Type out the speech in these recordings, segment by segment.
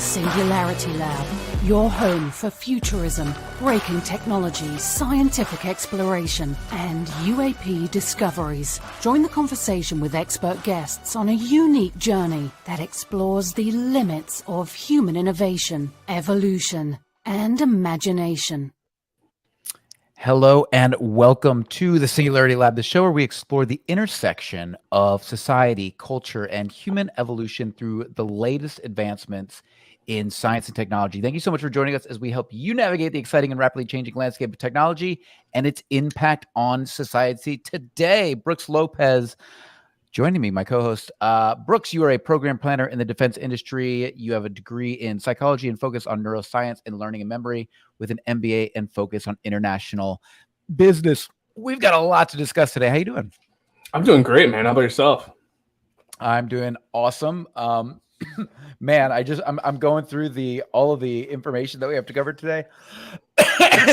Singularity Lab, your home for futurism, breaking technology, scientific exploration, and UAP discoveries. Join the conversation with expert guests on a unique journey that explores the limits of human innovation, evolution, and imagination. Hello and welcome to the Singularity Lab, the show where we explore the intersection of society, culture, and human evolution through the latest advancements in science and technology. Thank you so much for joining us as we help you navigate the exciting and rapidly changing landscape of technology and its impact on society. Today, Brooks Lopez joining me, my co-host. Brooks, you are a program planner in the defense industry. You have a degree in psychology and focus on neuroscience and learning and memory with an MBA and focus on international business. We've got a lot to discuss today. How you doing? I'm doing great, man. How about yourself? I'm doing awesome. Man, I'm going through all of the information that we have to cover today.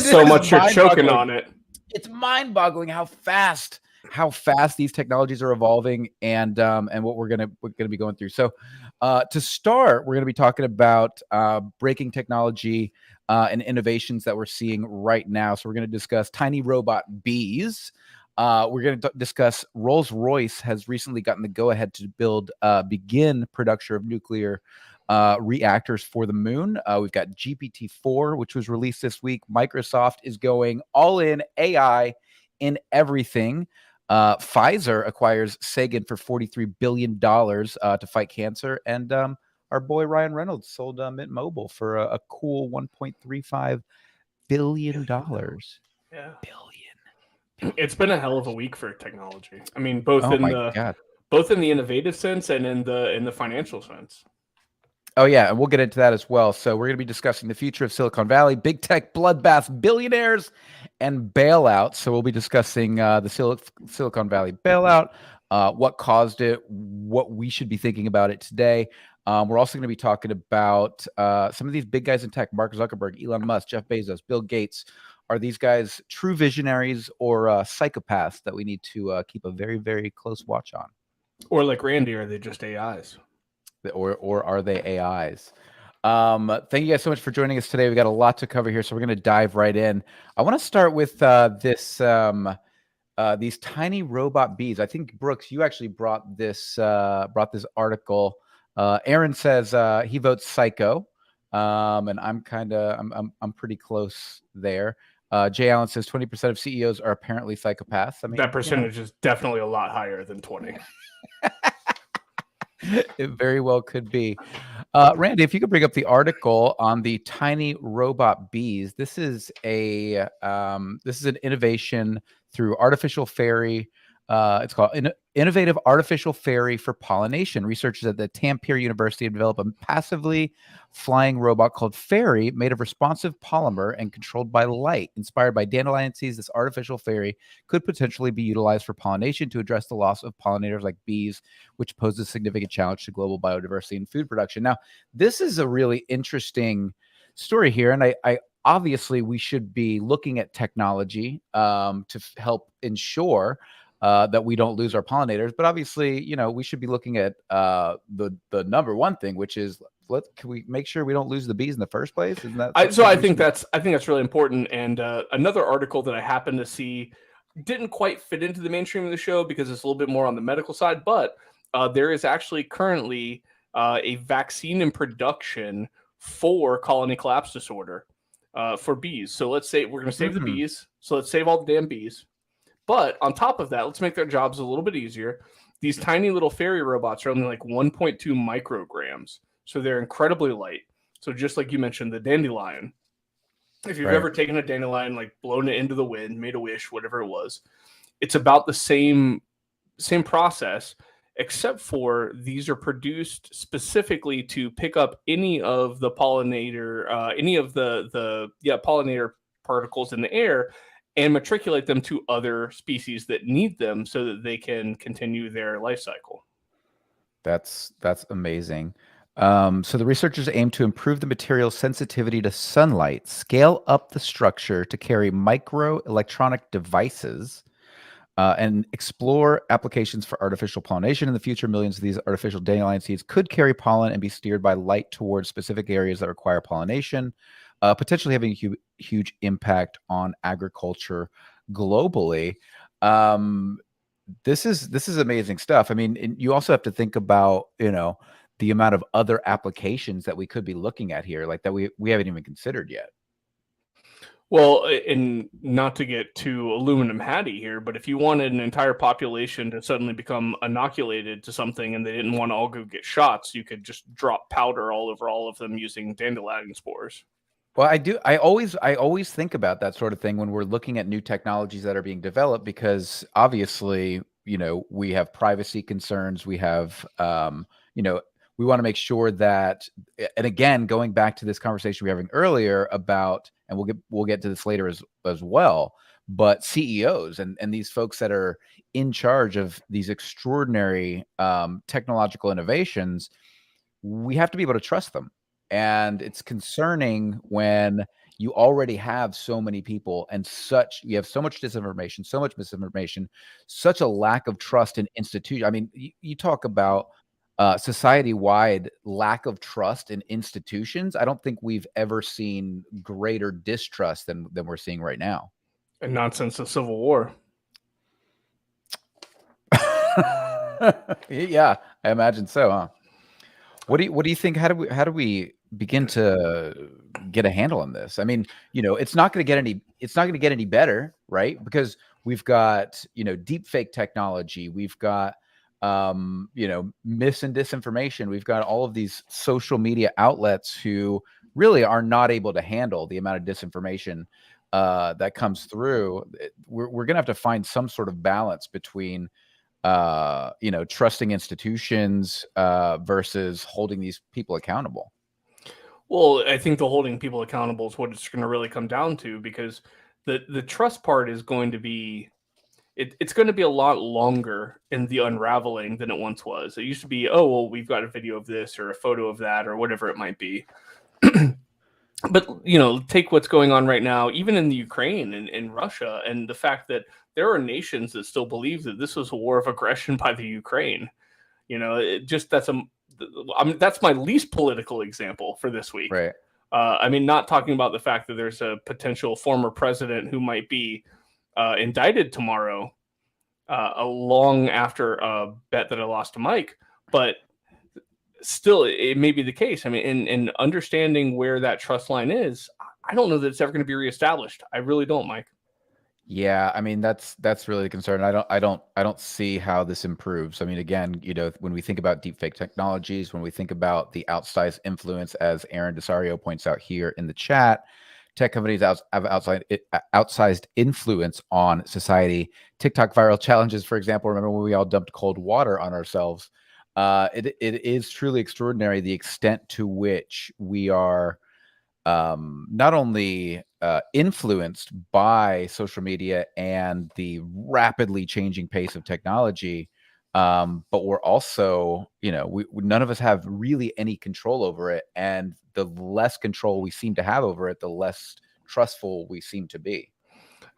So much you're choking on it. It's mind-boggling how fast these technologies are evolving and what we're gonna be going through. So to start, we're gonna be talking about breaking technology and innovations that we're seeing right now. So we're gonna discuss tiny robot bees. We're going to discuss Rolls-Royce has recently gotten the go-ahead to begin production of nuclear reactors for the moon. We've got GPT-4, which was released this week. Microsoft is going all in AI in everything. Pfizer acquires Seagen for $43 billion to fight cancer. And our boy Ryan Reynolds sold TMobil for a cool $1.35 billion. Yeah. It's been a hell of a week for technology. I mean, both in the innovative sense and in the financial sense. Oh yeah, and we'll get into that as well. So we're going to be discussing the future of Silicon Valley, big tech, bloodbaths, billionaires, and bailouts. So we'll be discussing the Silicon Valley bailout, what caused it, what we should be thinking about it today. We're also going to be talking about some of these big guys in tech: Mark Zuckerberg, Elon Musk, Jeff Bezos, Bill Gates. Are these guys true visionaries or psychopaths that we need to keep a very, very close watch on? Or like Randy, are they just AIs? Or are they AIs? Thank you guys so much for joining us today. We got a lot to cover here, so we're going to dive right in. I want to start with these tiny robot bees. I think Brooks, you actually brought this article. Aaron says he votes psycho, and I'm pretty close there. Jay Allen says 20% of CEOs are apparently psychopaths. I mean, that percentage is definitely a lot higher than 20. It very well could be. Randy, if you could bring up the article on the tiny robot bees. This is an innovation through artificial fairy. It's called Innovative Artificial Fairy for Pollination. Researchers at the Tampere University have developed a passively flying robot called Fairy, made of responsive polymer and controlled by light. Inspired by dandelion seeds, this artificial fairy could potentially be utilized for pollination to address the loss of pollinators like bees, which poses a significant challenge to global biodiversity and food production. Now, this is a really interesting story here, and I obviously we should be looking at technology to help ensure that we don't lose our pollinators, but obviously, we should be looking at the number one thing, which is can we make sure we don't lose the bees in the first place? Isn't that I think that's really important. And another article that I happened to see didn't quite fit into the mainstream of the show because it's a little bit more on the medical side, but there is actually currently a vaccine in production for colony collapse disorder for bees. So let's say we're going to save the bees. So let's save all the damn bees. But on top of that, let's make their jobs a little bit easier. These tiny little fairy robots are only like 1.2 micrograms. So they're incredibly light. So just like you mentioned, the dandelion. If you've ever taken a dandelion, like blown it into the wind, made a wish, whatever it was, it's about the same process, except for these are produced specifically to pick up any of the pollinator, pollinator particles in the air, and matriculate them to other species that need them so that they can continue their life cycle. That's amazing. So the researchers aim to improve the material's sensitivity to sunlight, scale up the structure to carry microelectronic devices, and explore applications for artificial pollination. In the future, millions of these artificial dandelion seeds could carry pollen and be steered by light towards specific areas that require pollination, potentially having a huge impact on agriculture globally. This is amazing stuff. I mean, you also have to think about, the amount of other applications that we could be looking at here, like that we haven't even considered yet. Well, and not to get too aluminum hatty here, but if you wanted an entire population to suddenly become inoculated to something and they didn't want to all go get shots, you could just drop powder all over all of them using dandelion spores. Well, I do. I always think about that sort of thing when we're looking at new technologies that are being developed, because obviously, we have privacy concerns. We have, we want to make sure that, and again, going back to this conversation we were having earlier about, and we'll get to this later as well, but CEOs and these folks that are in charge of these extraordinary technological innovations, we have to be able to trust them. And it's concerning when you already have so many people and you have so much disinformation, so much misinformation, such a lack of trust in institutions. I mean, you talk about society-wide lack of trust in institutions. I don't think we've ever seen greater distrust than we're seeing right now. And not since the Civil War. Yeah, I imagine so, huh? What do you think? How do we begin to get a handle on this? I mean, it's not going to get any better, right? Because we've got, deep fake technology, we've got mis and disinformation, we've got all of these social media outlets who really are not able to handle the amount of disinformation that comes through. We're going to have to find some sort of balance between trusting institutions versus holding these people accountable. Well, I think the holding people accountable is what it's going to really come down to, because the trust part is going to be, it's going to be a lot longer in the unraveling than it once was. It used to be, oh, well, we've got a video of this or a photo of that or whatever it might be. But, take what's going on right now, even in the Ukraine and in Russia, and the fact that there are nations that still believe that this was a war of aggression by the Ukraine. That's my least political example for this week. Right. Not talking about the fact that there's a potential former president who might be indicted tomorrow, long after a bet that I lost to Mike, but still, it may be the case. I mean, in understanding where that trust line is, I don't know that it's ever going to be reestablished. I really don't, Mike. Yeah, I mean, that's really the concern. I don't see how this improves. I mean, again, when we think about deepfake technologies, when we think about the outsized influence, as Aaron Desario points out here in the chat, tech companies have outsized influence on society. TikTok viral challenges, for example, remember when we all dumped cold water on ourselves? It is truly extraordinary the extent to which we are not only influenced by social media and the rapidly changing pace of technology, but we're also, none of us have really any control over it. And the less control we seem to have over it, the less trustful we seem to be.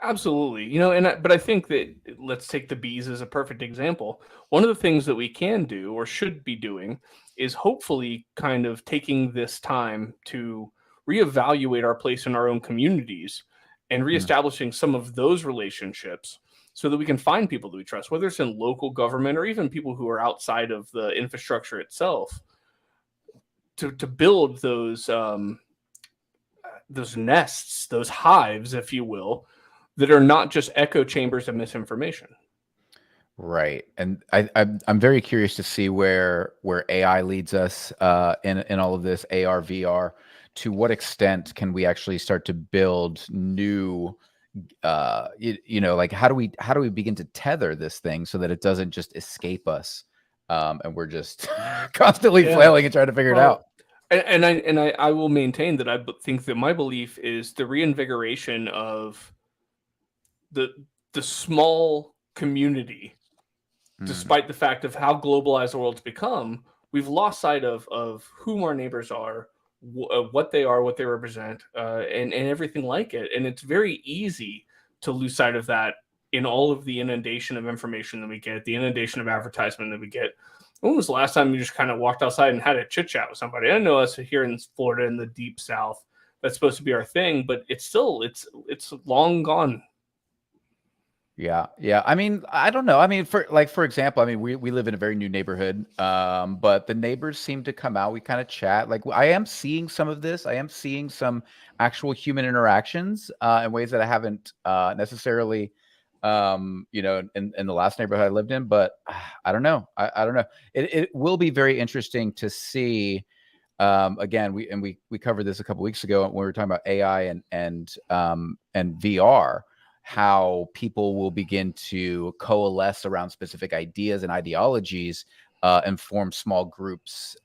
Absolutely. But I think that, let's take the bees as a perfect example. One of the things that we can do or should be doing is hopefully kind of taking this time to reevaluate our place in our own communities and reestablishing some of those relationships so that we can find people that we trust, whether it's in local government or even people who are outside of the infrastructure itself, to build those nests, those hives, if you will, that are not just echo chambers of misinformation. Right. And I'm very curious to see where AI leads us in all of this, AR, VR. To what extent can we actually start to build new, like how do we begin to tether this thing so that it doesn't just escape us, and we're just constantly flailing and trying to figure it out. And I will maintain that I think that my belief is the reinvigoration of the small community, despite the fact of how globalized the world's become. We've lost sight of whom our neighbors are, what they are, what they represent, and everything like it. And it's very easy to lose sight of that in all of the inundation of information that we get, the inundation of advertisement that we get. When was the last time you just kind of walked outside and had a chit chat with somebody? I know us here in Florida in the deep South, that's supposed to be our thing, but it's long gone. Yeah. I mean, I don't know. I mean, for example, I mean, we live in a very new neighborhood, but the neighbors seem to come out. We kind of chat. Like, I am seeing some of this. I am seeing some actual human interactions in ways that I haven't necessarily, in the last neighborhood I lived in. But I don't know. I don't know. It will be very interesting to see. Again, we covered this a couple weeks ago when we were talking about AI and VR. How people will begin to coalesce around specific ideas and ideologies and form small groups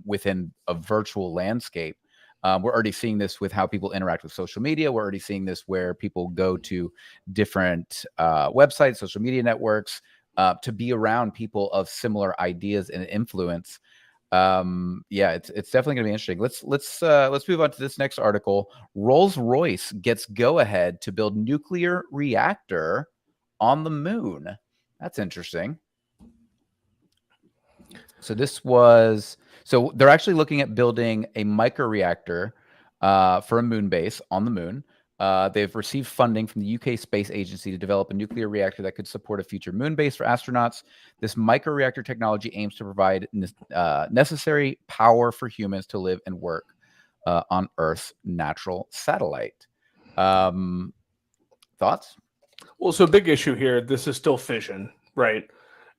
within a virtual landscape. We're already seeing this with how people interact with social media. We're already seeing this where people go to different websites, social media networks to be around people of similar ideas and influence. It's definitely gonna be interesting. Let's move on to this next article. Rolls-Royce gets go-ahead to build nuclear reactor on the moon. That's interesting. So they're actually looking at building a microreactor for a moon base on the moon. They've received funding from the UK Space Agency to develop a nuclear reactor that could support a future moon base for astronauts. This microreactor technology aims to provide necessary power for humans to live and work on Earth's natural satellite. Thoughts? Well, so big issue here. This is still fission, right?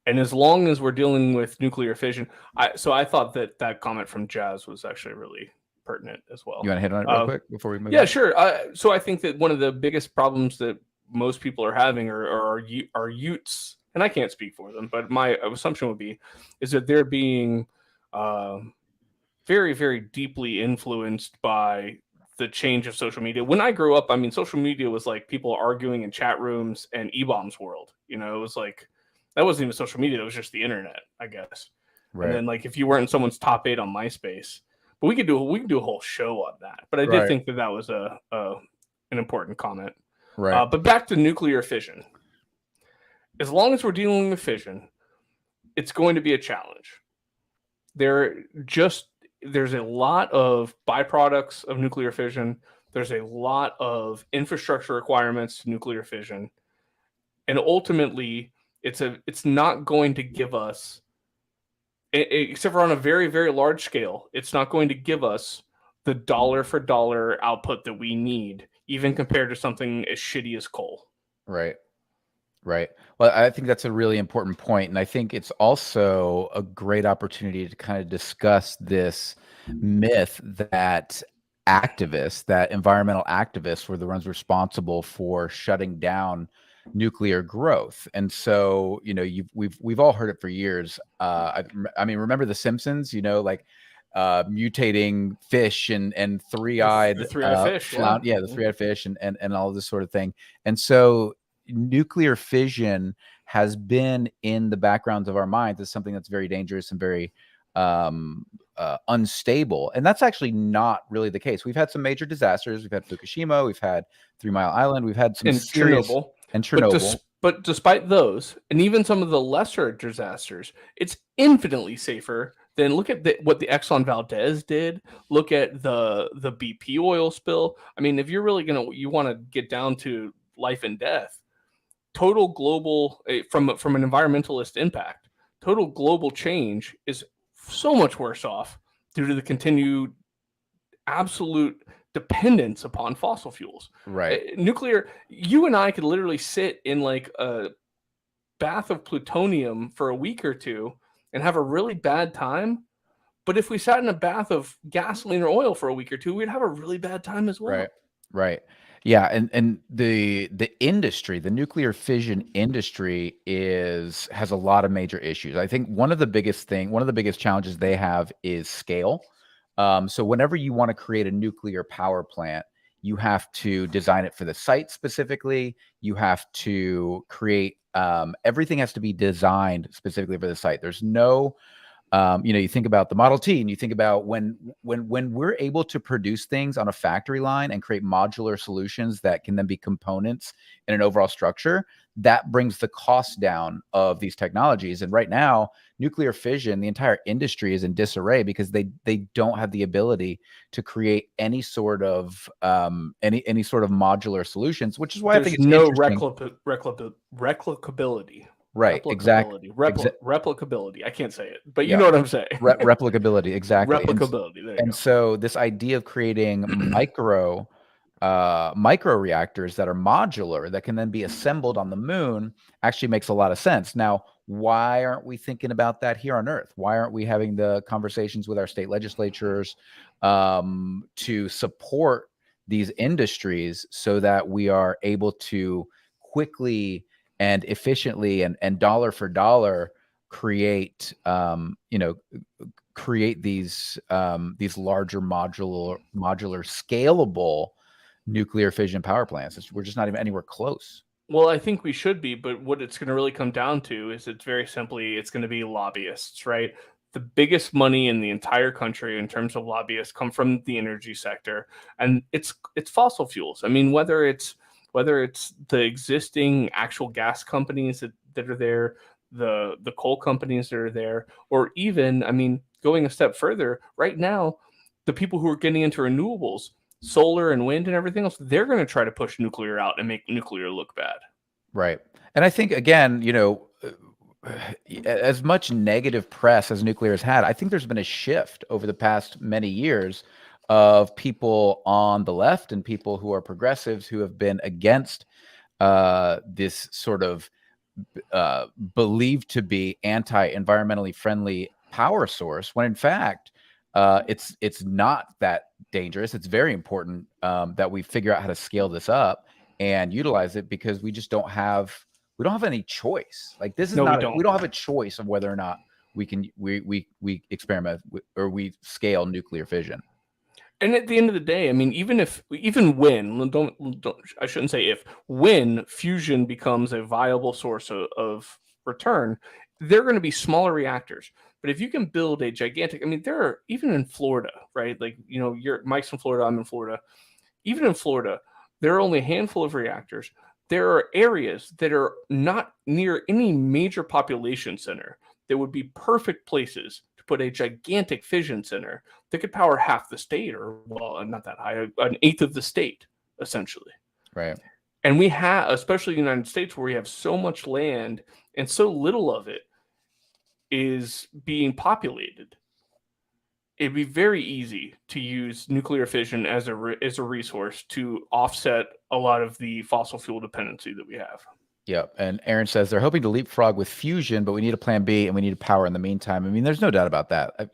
And as long as we're dealing with nuclear fission, I thought that comment from Jazz was actually really pertinent as well. You want to hit on it real quick before we move Yeah, on? sure. So I think that one of the biggest problems that most people are having are Utes, and I can't speak for them, but my assumption would be is that they're being very, very deeply influenced by the change of social media. When I grew up, I mean, social media was like people arguing in chat rooms and E-bombs world. It was like that wasn't even social media; that was just the internet, I guess. Right. And then, like, if you weren't in someone's top 8 on MySpace. But we could do a whole show on that. But I did think that was an important comment. Right. But back to nuclear fission. As long as we're dealing with fission, it's going to be a challenge. There's a lot of byproducts of nuclear fission. There's a lot of infrastructure requirements to nuclear fission. And ultimately, it's not going to give us, except for on a very, very large scale, it's not going to give us the dollar for dollar output that we need, even compared to something as shitty as coal. Right. Well, I think that's a really important point. And I think it's also a great opportunity to kind of discuss this myth that environmental activists were the ones responsible for shutting down nuclear growth. And so, we've all heard it for years. I mean, remember The Simpsons, mutating fish and three-eyed fish. The three-eyed fish and all this sort of thing. And so nuclear fission has been in the backgrounds of our minds as something that's very dangerous and very unstable. And that's actually not really the case. We've had some major disasters. We've had Fukushima, we've had 3 Mile Island, we've had some serious Chernobyl. But despite those, and even some of the lesser disasters, it's infinitely safer than look at what the Exxon Valdez did. Look at the BP oil spill. I mean, if you're really you want to get down to life and death, total global from an environmentalist impact, total global change is so much worse off due to the continued absolute dependence upon fossil fuels. Right. Nuclear, you and I could literally sit in like a bath of plutonium for a week or two and have a really bad time. But if we sat in a bath of gasoline or oil for a week or two, we'd have a really bad time as well. Right. Yeah, and the industry, the nuclear fission industry has a lot of major issues. I think one of the biggest challenges they have is scale. So whenever you want to create a nuclear power plant, you have to design it for the site specifically. You have to create everything has to be designed specifically for the site. There's no You think about the Model T, and you think about when we're able to produce things on a factory line and create modular solutions that can then be components in an overall structure, that brings the cost down of these technologies. And right now, nuclear fission, the entire industry is in disarray because they don't have the ability to create any sort of any sort of modular solutions, which is why I think it's no interesting. replicability. Right, exactly. Replicability. I can't say it, but you Yeah. know what I'm saying. Replicability, exactly. Replicability. There you And go. so this idea of creating micro reactors that are modular that can then be assembled on the moon actually makes a lot of sense. Now, why aren't we thinking about that here on Earth? Why aren't we having the conversations with our state legislatures to support these industries so that we are able to quickly and efficiently and dollar for dollar create create these larger modular scalable nuclear fission power plants? We're just not even anywhere close. Well, I think we should be, but what it's going to really come down to is it's very simply, it's going to be lobbyists, right? The biggest money in the entire country in terms of lobbyists come from the energy sector, and it's fossil fuels. I mean, whether it's the existing actual gas companies that are there, the coal companies that are there, or even, I mean, going a step further, right now, the people who are getting into renewables, solar and wind and everything else, they're going to try to push nuclear out and make nuclear look bad. Right. And I think, again, as much negative press as nuclear has had, I think there's been a shift over the past many years of people on the left and people who are progressives who have been against this sort of believed to be anti-environmentally friendly power source, when in fact it's not that dangerous. It's very important that we figure out how to scale this up and utilize it, because we don't have any choice. Like, this is we don't have a choice of whether or not we can we experiment or we scale nuclear fission. And at the end of the day, I mean, even when I shouldn't say if, when fusion becomes a viable source of return, they're going to be smaller reactors. But if you can build a gigantic, I mean, there are, even in Florida, right? Like, Mike's in Florida, I'm in Florida. Even in Florida, there are only a handful of reactors. There are areas that are not near any major population center that would be perfect places to put a gigantic fission center that could power half the state, or, well, not that high, an eighth of the state, essentially. Right. And we have, especially the United States, where we have so much land and so little of it is being populated. It'd be very easy to use nuclear fission as a resource to offset a lot of the fossil fuel dependency that we have. Yeah. And Aaron says they're hoping to leapfrog with fusion, but we need a plan B and we need power in the meantime. I mean, there's no doubt about that.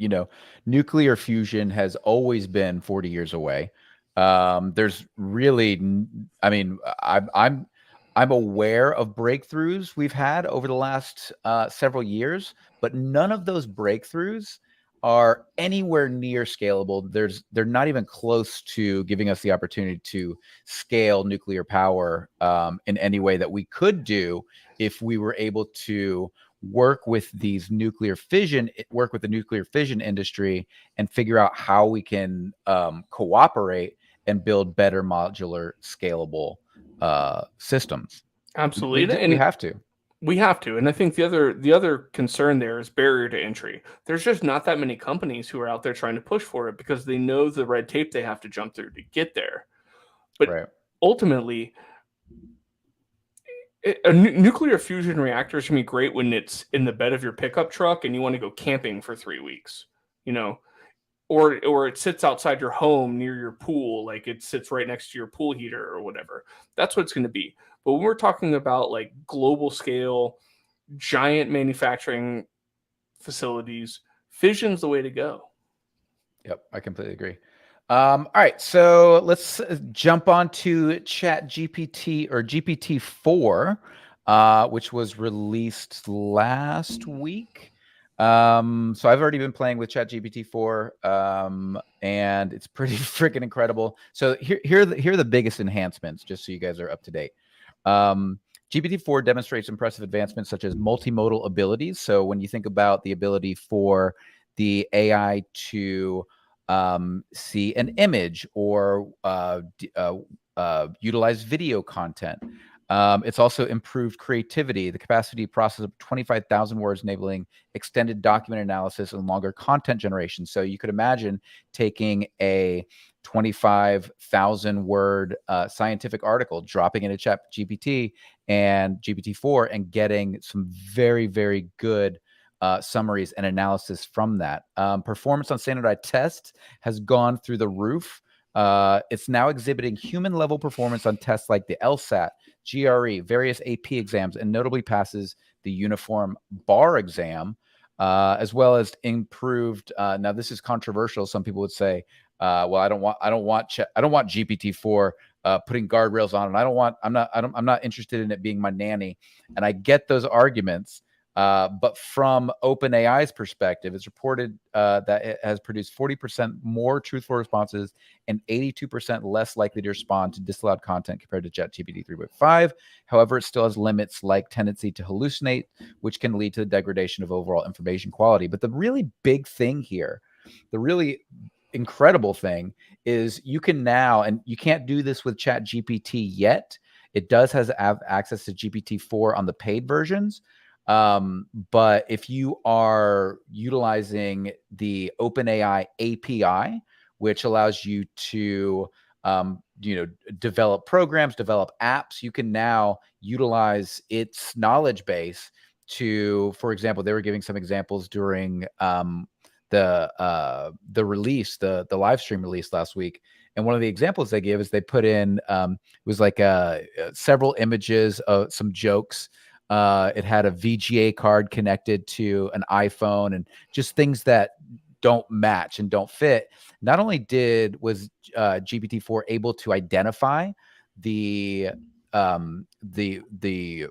Nuclear fusion has always been 40 years away. There's really, I mean, I'm aware of breakthroughs we've had over the last several years, but none of those breakthroughs are anywhere near scalable. They're not even close to giving us the opportunity to scale nuclear power in any way that we could do if we were able to work with the nuclear fission industry and figure out how we can cooperate and build better modular scalable systems. Absolutely. We have to. We have to. And I think the other concern there is barrier to entry. There's just not that many companies who are out there trying to push for it because they know the red tape they have to jump through to get there. But ultimately, a nuclear fusion reactor is going to be great when it's in the bed of your pickup truck and you want to go camping for 3 weeks, or it sits outside your home near your pool, like it sits right next to your pool heater or whatever. That's what it's going to be. But when we're talking about like global scale, giant manufacturing facilities, fission's the way to go. Yep, I completely agree. All right, so let's jump on to GPT-4, which was released last week. So I've already been playing with GPT-4, and it's pretty freaking incredible. So here are the biggest enhancements, just so you guys are up to date. GPT-4 demonstrates impressive advancements such as multimodal abilities. So when you think about the ability for the AI to see an image or utilize video content. It's also improved creativity, the capacity to process up 25,000 words, enabling extended document analysis and longer content generation. So you could imagine taking a 25,000 word scientific article, dropping it in Chat GPT and GPT-4 and getting some very, very good summaries and analysis from that. Performance on standardized tests has gone through the roof. It's now exhibiting human level performance on tests like the LSAT, GRE, various AP exams, and notably passes the uniform bar exam, as well as improved. Now, this is controversial. Some people would say, "Well, I don't want GPT-4 putting guardrails on it. I'm not interested in it being my nanny." And I get those arguments. But from OpenAI's perspective, it's reported that it has produced 40% more truthful responses and 82% less likely to respond to disallowed content compared to ChatGPT 3.5. However, it still has limits like tendency to hallucinate, which can lead to the degradation of overall information quality. But the really big thing here, the really incredible thing is you can now, and you can't do this with ChatGPT yet. It does have access to GPT-4 on the paid versions. But if you are utilizing the OpenAI API, which allows you to, develop programs, develop apps, you can now utilize its knowledge base to, for example, they were giving some examples during the release, the live stream release last week. And one of the examples they give is they put in, it was like several images of some jokes. It had a VGA card connected to an iPhone and just things that don't match and don't fit. Not only was GPT-4 able to identify the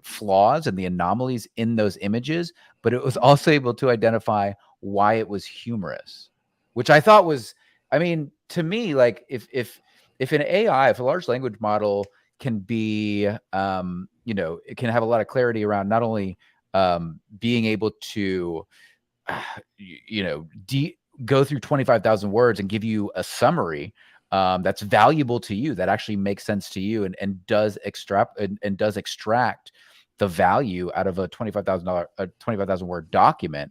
flaws and the anomalies in those images, but it was also able to identify why it was humorous, which I thought was, I mean, to me, like if an AI, if a large language model can be, it can have a lot of clarity around not only being able to, go through 25,000 words and give you a summary that's valuable to you, that actually makes sense to you, and does extract the value out of a $25,000 word document.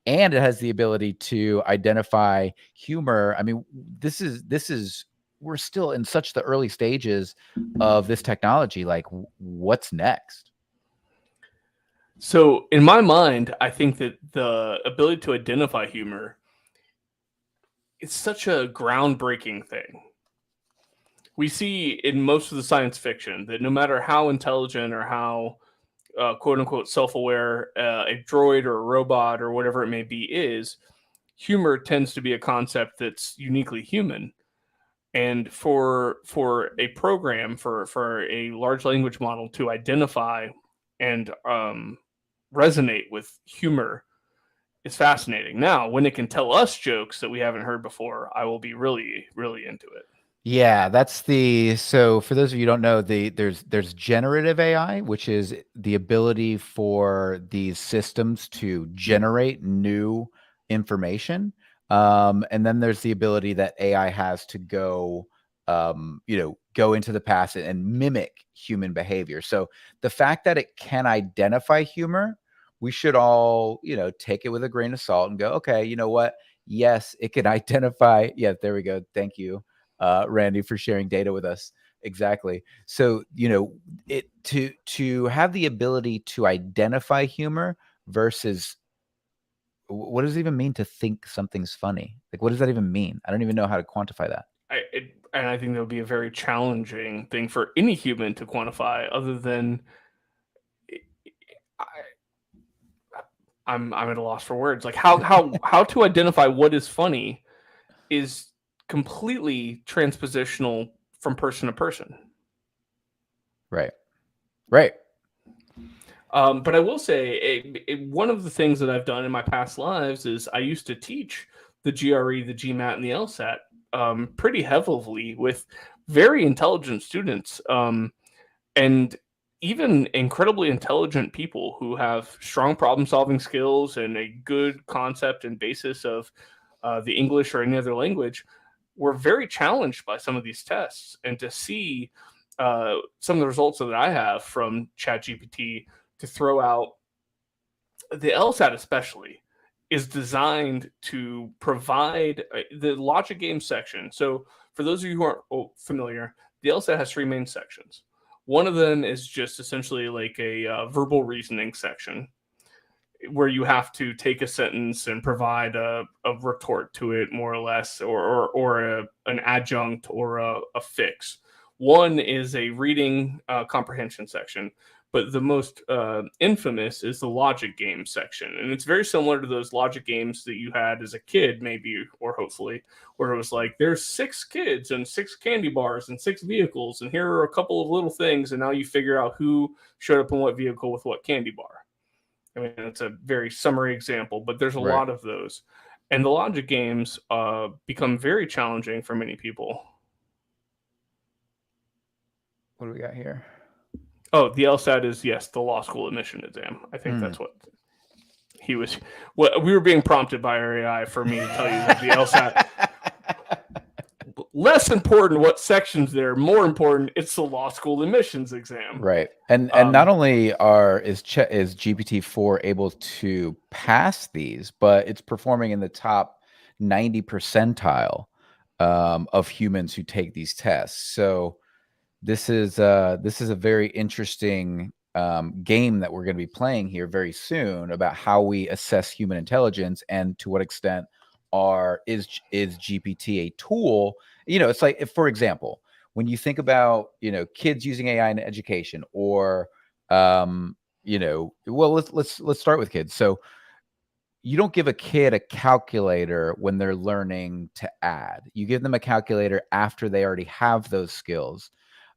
And it has the ability to identify humor. I mean, this is we're still in such the early stages of this technology. Like, what's next? So in my mind, I think that the ability to identify humor is such a groundbreaking thing. We see in most of the science fiction that no matter how intelligent or how quote unquote self-aware a droid or a robot or whatever it may be is, humor tends to be a concept that's uniquely human. And for a program, for a large language model to identify and resonate with humor is fascinating. Now, when it can tell us jokes that we haven't heard before, I will be really, really into it. Yeah, so for those of you who don't know, there's generative AI, which is the ability for these systems to generate new information. And then there's the ability that AI has to go into the past and mimic human behavior. So the fact that it can identify humor, we should all, take it with a grain of salt and go, okay, you know what? Yes, it can identify. Yeah, there we go. Thank you, Randy, for sharing data with us. Exactly. So, it to have the ability to identify humor versus what does it even mean to think something's funny? Like, what does that even mean? I don't even know how to quantify that. And I think that would be a very challenging thing for any human to quantify, other than I'm at a loss for words. Like how to identify what is funny is completely transpositional from person to person. Right. But I will say one of the things that I've done in my past lives is I used to teach the GRE, the GMAT, and the LSAT pretty heavily with very intelligent students. And even incredibly intelligent people who have strong problem-solving skills and a good concept and basis of the English or any other language were very challenged by some of these tests. And to see some of the results that I have from ChatGPT to throw out, the LSAT especially is designed to provide the logic game section. So for those of you who aren't familiar, the LSAT has 3 main sections. One of them is just essentially like a verbal reasoning section where you have to take a sentence and provide a retort to it, more or less, or an adjunct or a fix. One is a reading comprehension section, but the most infamous is the logic game section. And it's very similar to those logic games that you had as a kid, maybe, or hopefully, where it was like, there's 6 kids and 6 candy bars and 6 vehicles, and here are a couple of little things, and now you figure out who showed up in what vehicle with what candy bar. I mean, it's a very summary example, but there's a lot of those. And the logic games become very challenging for many people. What do we got here? Oh, the LSAT is, yes, the law school admission exam. I think that's what he was. Well, we were being prompted by our AI for me to tell you that the LSAT, less important what sections there, more important, it's the law school admissions exam. Right. And not only is GPT-4 able to pass these, but it's performing in the top 90 percentile of humans who take these tests. So this is a very interesting game that we're going to be playing here very soon about how we assess human intelligence and to what extent is GPT a tool. You know, it's like, if, for example, when you think about, you know, kids using AI in education, or you know, well, let's start with kids. So you don't give a kid a calculator when they're learning to add. You give them a calculator after they already have those skills.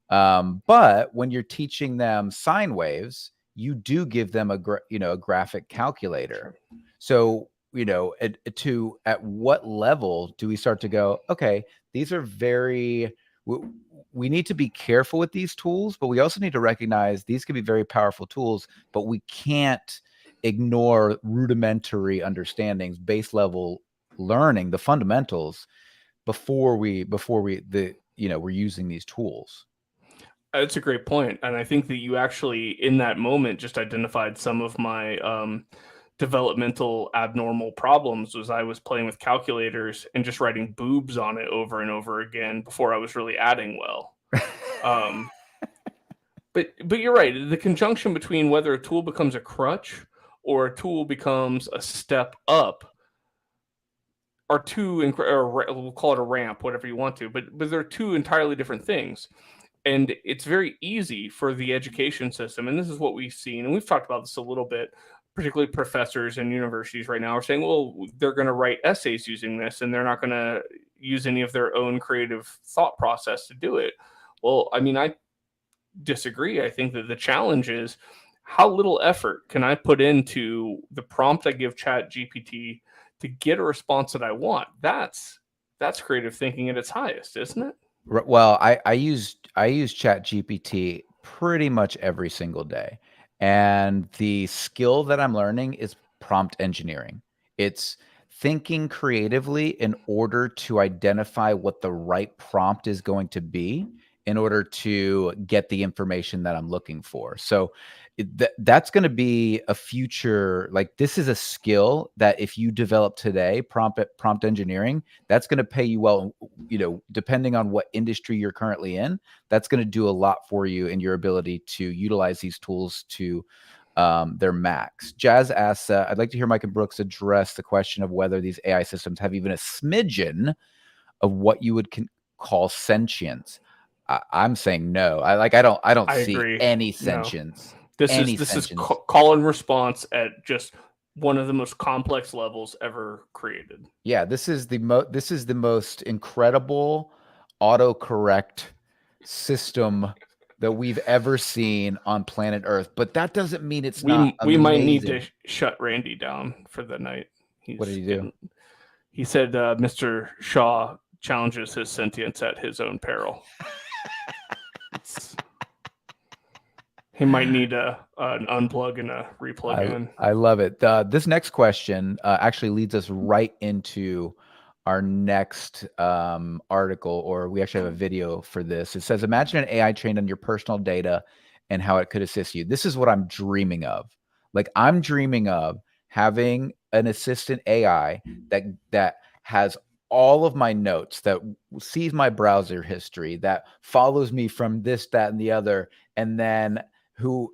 But when you're teaching them sine waves, you do give them a graphic calculator. So, you know, at what level do we start to go, okay, these are we need to be careful with these tools, but we also need to recognize these can be very powerful tools, but we can't ignore rudimentary understandings, base level learning, the fundamentals before we're using these tools. That's a great point. And I think that you actually, in that moment, just identified some of my developmental abnormal problems. Was I was playing with calculators and just writing boobs on it over and over again before I was really adding well. But you're right. The conjunction between whether a tool becomes a crutch or a tool becomes a step up are we'll call it a ramp, whatever you want to, but they're 2 entirely different things. And it's very easy for the education system, and this is what we've seen, and we've talked about this a little bit, particularly professors and universities right now are saying, well, they're going to write essays using this, and they're not going to use any of their own creative thought process to do it. Well, I mean, I disagree. I think that the challenge is, how little effort can I put into the prompt I give ChatGPT to get a response that I want? That's creative thinking at its highest, isn't it? Well, I use ChatGPT pretty much every single day. And the skill that I'm learning is prompt engineering. It's thinking creatively in order to identify what the right prompt is going to be in order to get the information that I'm looking for. So that's going to be a future, like, this is a skill that if you develop today, prompt engineering, that's going to pay you well, you know, depending on what industry you're currently in. That's going to do a lot for you in your ability to utilize these tools to their max. Jazz asks, I'd like to hear Mike and Brooks address the question of whether these AI systems have even a smidgen of what you would call sentience. I'm saying no. I don't see agree. any sentience. No. This is call and response at just one of the most complex levels ever created. Yeah, this is the most incredible autocorrect system that we've ever seen on planet Earth. But that doesn't mean it's not amazing. We might need to shut Randy down for the night. What did he do? He said Mr. Shaw challenges his sentience at his own peril. He might need an unplug and a replug in. I love it. This next question actually leads us right into our next article, or we actually have a video for this. It says, imagine an AI trained on your personal data and how it could assist you. This is what I'm dreaming of. Like, I'm dreaming of having an assistant AI that has all of my notes, that sees my browser history, that follows me from this, that, and the other, and then who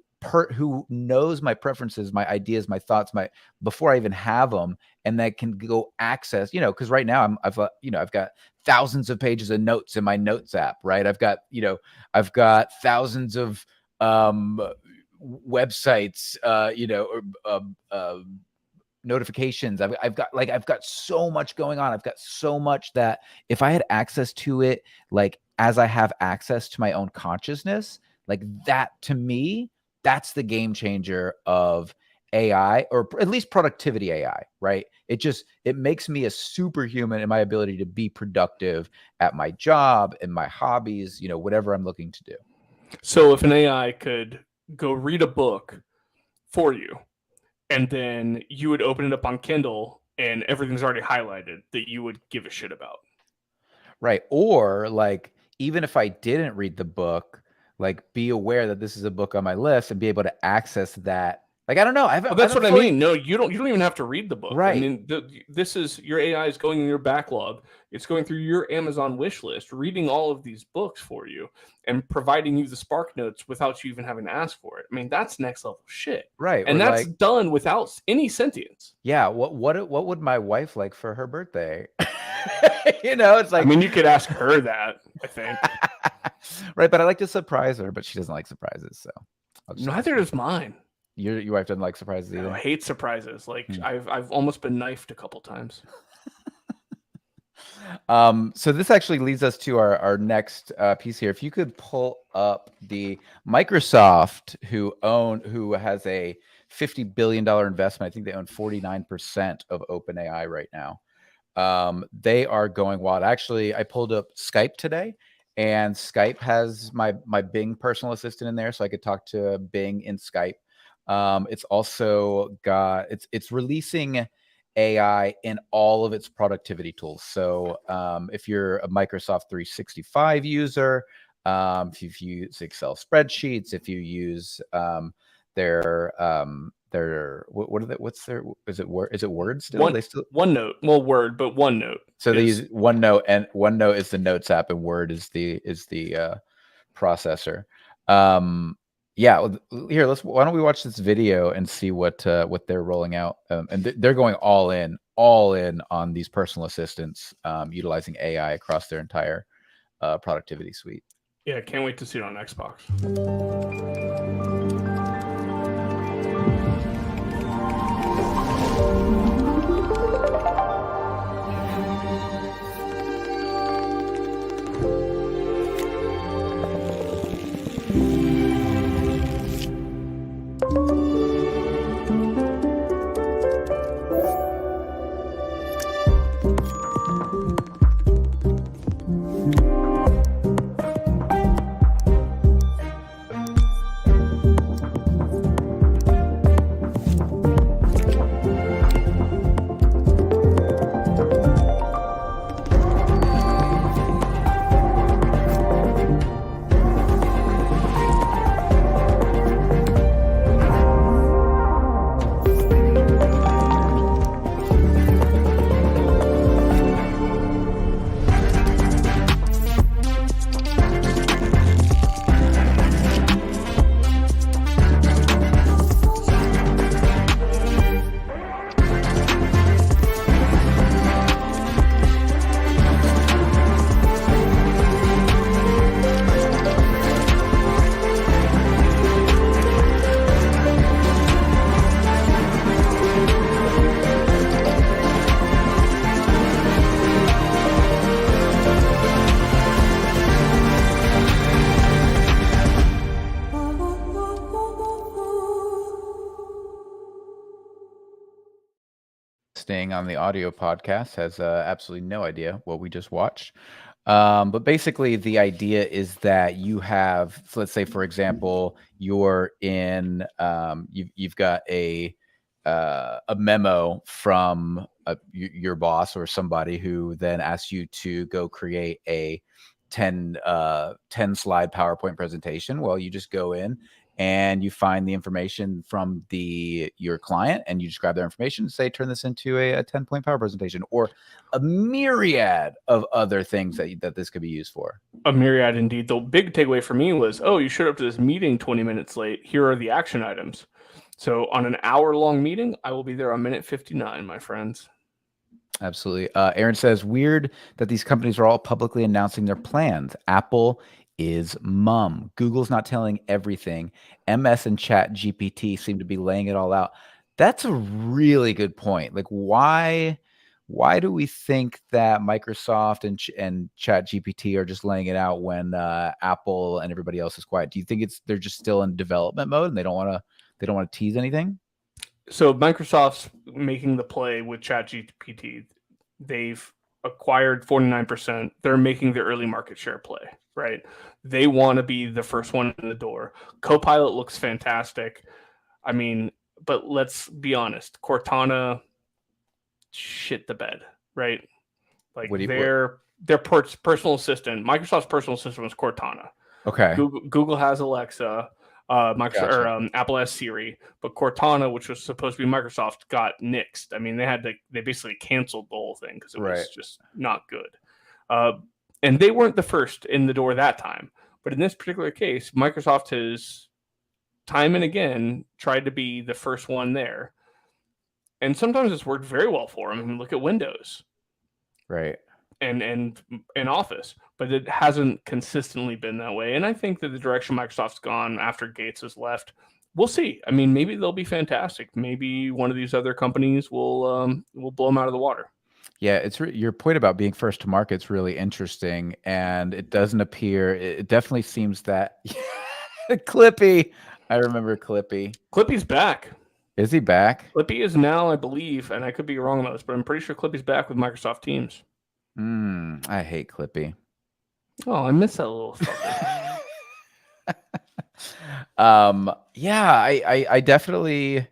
knows my preferences, my ideas, my thoughts, before I even have them, and that can go access, because right now I've got thousands of pages of notes in my notes app, right? I've got thousands of websites, notifications. I've got so much going on. I've got so much that if I had access to it, like as I have access to my own consciousness, like that, to me, that's the game changer of AI, or at least productivity AI, right? It makes me a superhuman in my ability to be productive at my job and my hobbies, whatever I'm looking to do. So if an AI could go read a book for you, and then you would open it up on Kindle and everything's already highlighted that you would give a shit about. Right. Or like, even if I didn't read the book, like be aware that this is a book on my list and be able to access that. Like, I don't know. That's what I mean. No, you don't even have to read the book. Right. I mean, this is your AI is going in your backlog. It's going through your Amazon wish list, reading all of these books for you and providing you the Spark Notes without you even having to ask for it. I mean, that's next level shit. Right. And that's done without any sentience. Yeah. What would my wife like for her birthday? It's like, I mean, you could ask her that, I think. Right. But I like to surprise her, but she doesn't like surprises. So neither does mine. Your wife doesn't like surprises either? I hate surprises. Like, I've almost been knifed a couple times. So this actually leads us to our next piece here. If you could pull up the Microsoft, who has a $50 billion investment. I think they own 49% of OpenAI right now. They are going wild. Actually, I pulled up Skype today, and Skype has my Bing personal assistant in there, so I could talk to Bing in Skype. It's also got it's releasing AI in all of its productivity tools. So if you're a Microsoft 365 user, if you use Excel spreadsheets, if you use their what are they, what's their, is it Word still? OneNote, well, Word, but OneNote. So they use OneNote, and OneNote is the notes app, and Word is the processor. Yeah, here, why don't we watch this video and see what they're rolling out? And they're going all in on these personal assistants, utilizing AI across their entire productivity suite. Yeah, can't wait to see it on Xbox. Staying on the audio podcast has absolutely no idea what we just watched. But basically, the idea is that you have, so let's say, for example, you're in, you've got a memo from your boss or somebody who then asks you to go create a 10 slide PowerPoint presentation. Well, you just go in and you find the information from your client, and you just grab their information and say, turn this into a 10-point power presentation, or a myriad of other things that this could be used for. A myriad indeed. The big takeaway for me was, oh, you showed up to this meeting 20 minutes late. Here are the action items. So on an hour-long meeting, I will be there on minute 59, my friends. Absolutely. Aaron says, weird that these companies are all publicly announcing their plans. Apple is mum. Google's not telling everything. MS and Chat GPT seem to be laying it all out. That's a really good point. Like, why do we think that Microsoft and Chat GPT are just laying it out when Apple and everybody else is quiet? Do you think they're just still in development mode and they don't want to tease anything? So Microsoft's making the play with Chat GPT. They've acquired 49%. They're making the early market share play, right? They want to be the first one in the door. Copilot looks fantastic. I mean, but let's be honest, Cortana shit the bed, right? Like their personal assistant, Microsoft's personal assistant was Cortana. Okay. Google has Alexa. Apple has Siri, but Cortana, which was supposed to be Microsoft, got nixed. I mean, they basically canceled the whole thing because it was just not good. And they weren't the first in the door that time. But in this particular case, Microsoft has time and again tried to be the first one there. And sometimes it's worked very well for them. I mean, look at Windows. Right. And Office, but it hasn't consistently been that way. And I think that the direction Microsoft's gone after Gates has left, we'll see. I mean, maybe they'll be fantastic. Maybe one of these other companies will blow them out of the water. Yeah, it's your point about being first to market is really interesting, and it doesn't appear. It definitely seems that Clippy. I remember Clippy. Clippy's back. Is he back? Clippy is now, I believe, and I could be wrong about this, but I'm pretty sure Clippy's back with Microsoft Teams. I hate Clippy. Oh, I miss that little fucker. Yeah, I definitely,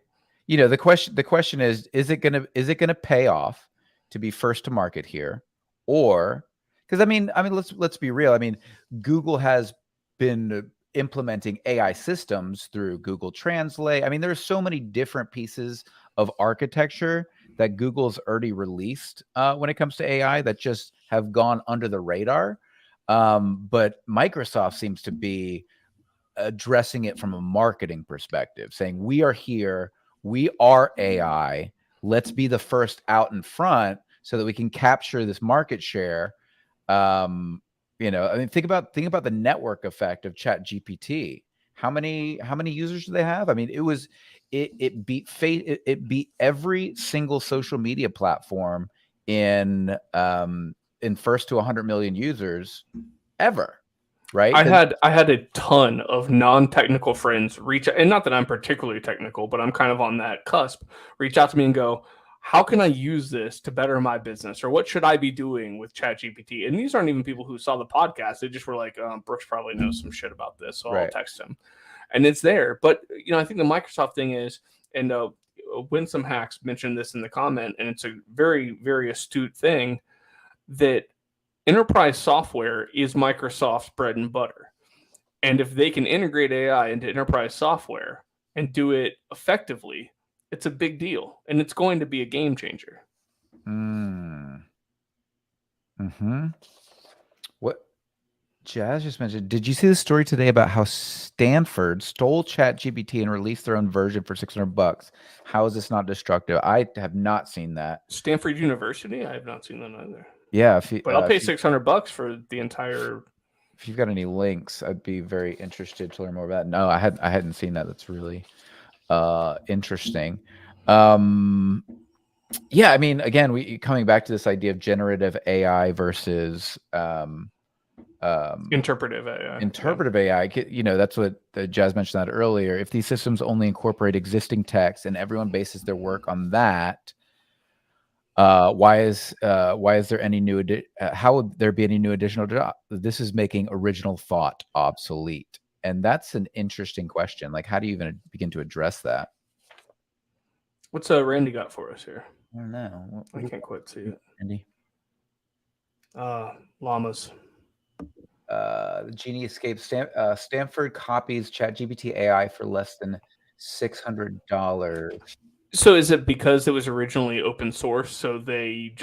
the question is it gonna pay off to be first to market here, or because I mean let's be real. I mean, Google has been implementing AI systems through Google Translate. I mean, there's so many different pieces of architecture that Google's already released when it comes to AI that just have gone under the radar. But Microsoft seems to be addressing it from a marketing perspective, saying, we are here, we are AI, let's be the first out in front so that we can capture this market share. I mean, think about the network effect of Chat GPT. How many users do they have? I mean, it beat every single social media platform in first to 100 million users ever, right? I had a ton of non-technical friends reach out, and not that I'm particularly technical, but I'm kind of on that cusp, reach out to me and go, how can I use this to better my business? Or what should I be doing with ChatGPT? And these aren't even people who saw the podcast. They just were like, Brooks probably knows some shit about this, so I'll text him. And it's there. But, I think the Microsoft thing is, and Winsome Hacks mentioned this in the comment, and it's a very, very astute thing, that enterprise software is Microsoft's bread and butter. And if they can integrate AI into enterprise software and do it effectively, it's a big deal, and it's going to be a game changer. What Jazz just mentioned, did you see the story today about how Stanford stole ChatGPT and released their own version for $600? How is this not destructive? I have not seen that. Stanford University? I have not seen that either. Yeah, but I'll pay $600 for the entire. If you've got any links, I'd be very interested to learn more about it. No, I hadn't seen that. That's really interesting. Yeah, I mean, again, we coming back to this idea of generative AI versus interpretive AI. Interpretive AI, that's what Jazz mentioned that earlier. If these systems only incorporate existing text and everyone bases their work on that, Why is there any new? How would there be any new additional job? This is making original thought obsolete, and that's an interesting question. Like, how do you even begin to address that? What's Randy got for us here? I don't know. I can't quite see it. Randy? Llamas. The genie escapes. Stanford copies ChatGPT AI for less than $600. So is it because it was originally open source, so they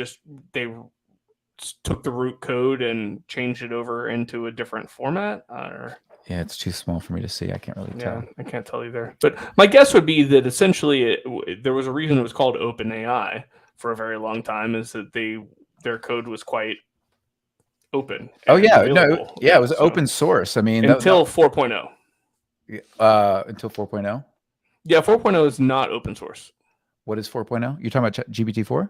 took the root code and changed it over into a different format? Or... Yeah, it's too small for me to see. I can't really tell. I can't tell either. But my guess would be that essentially there was a reason it was called OpenAI for a very long time, is that their code was quite open. Oh yeah, no, yeah, it was open source. I mean, until 4.0. Until 4.0. Yeah, 4.0 is not open source. What is 4.0? You're talking about GPT-4?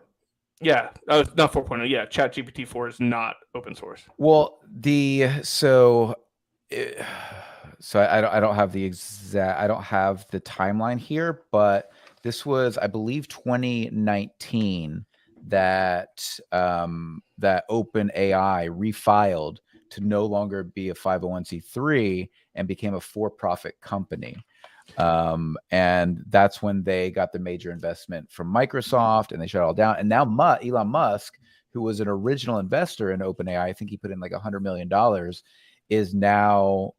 Yeah, not 4.0. Yeah, ChatGPT-4 is not open source. Well, so I don't have the exact, I don't have the timeline here, but this was, I believe, 2019 that that OpenAI refiled to no longer be a 501c3 and became a for-profit company. And that's when they got the major investment from Microsoft, and they shut it all down. And now Elon Musk, who was an original investor in OpenAI, I think he put in like $100 million, is now,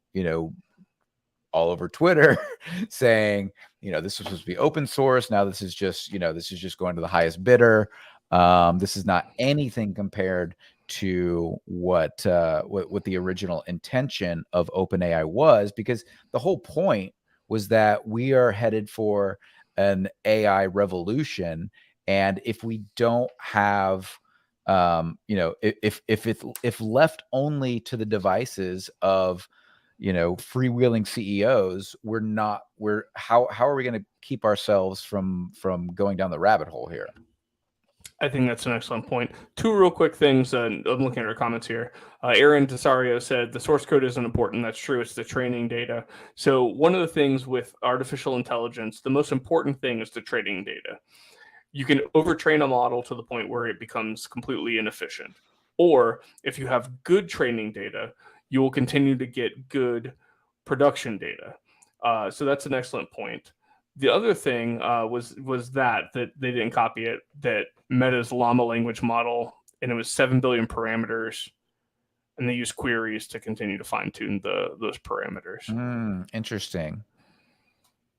all over Twitter saying, this was supposed to be open source. Now this is just, this is just going to the highest bidder. This is not anything compared to what the original intention of OpenAI was, because the whole point was that we are headed for an AI revolution. And if we don't have, if left only to the devices of, freewheeling CEOs, how are we going to keep ourselves from going down the rabbit hole here? I think that's an excellent point. Two real quick things. I'm looking at our comments here. Aaron Desario said the source code isn't important. That's true. It's the training data. So one of the things with artificial intelligence, the most important thing is the training data. You can overtrain a model to the point where it becomes completely inefficient. Or if you have good training data, you will continue to get good production data. So that's an excellent point. The other thing was that they didn't copy it, that Meta's Llama language model, and it was 7 billion parameters, and they use queries to continue to fine-tune those parameters. Interesting.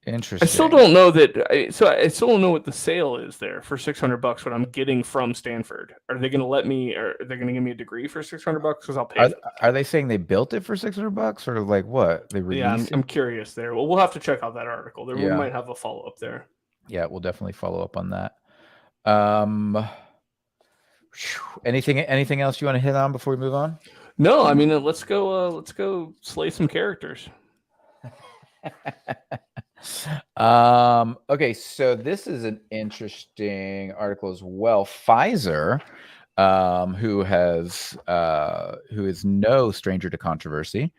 I still don't know that. I still don't know what the sale is there for $600. What I'm getting from Stanford? Are they going to let me? Are they going to give me a degree for $600? Because I'll pay. Are they saying they built it for $600, or like what they released? Yeah, I'm curious there. Well, we'll have to check out that article. We might have a follow up there. Yeah, we'll definitely follow up on that. Anything else you want to hit on before we move on? No, I mean, let's go slay some characters. Okay, so this is an interesting article as well. Pfizer, who is no stranger to controversy,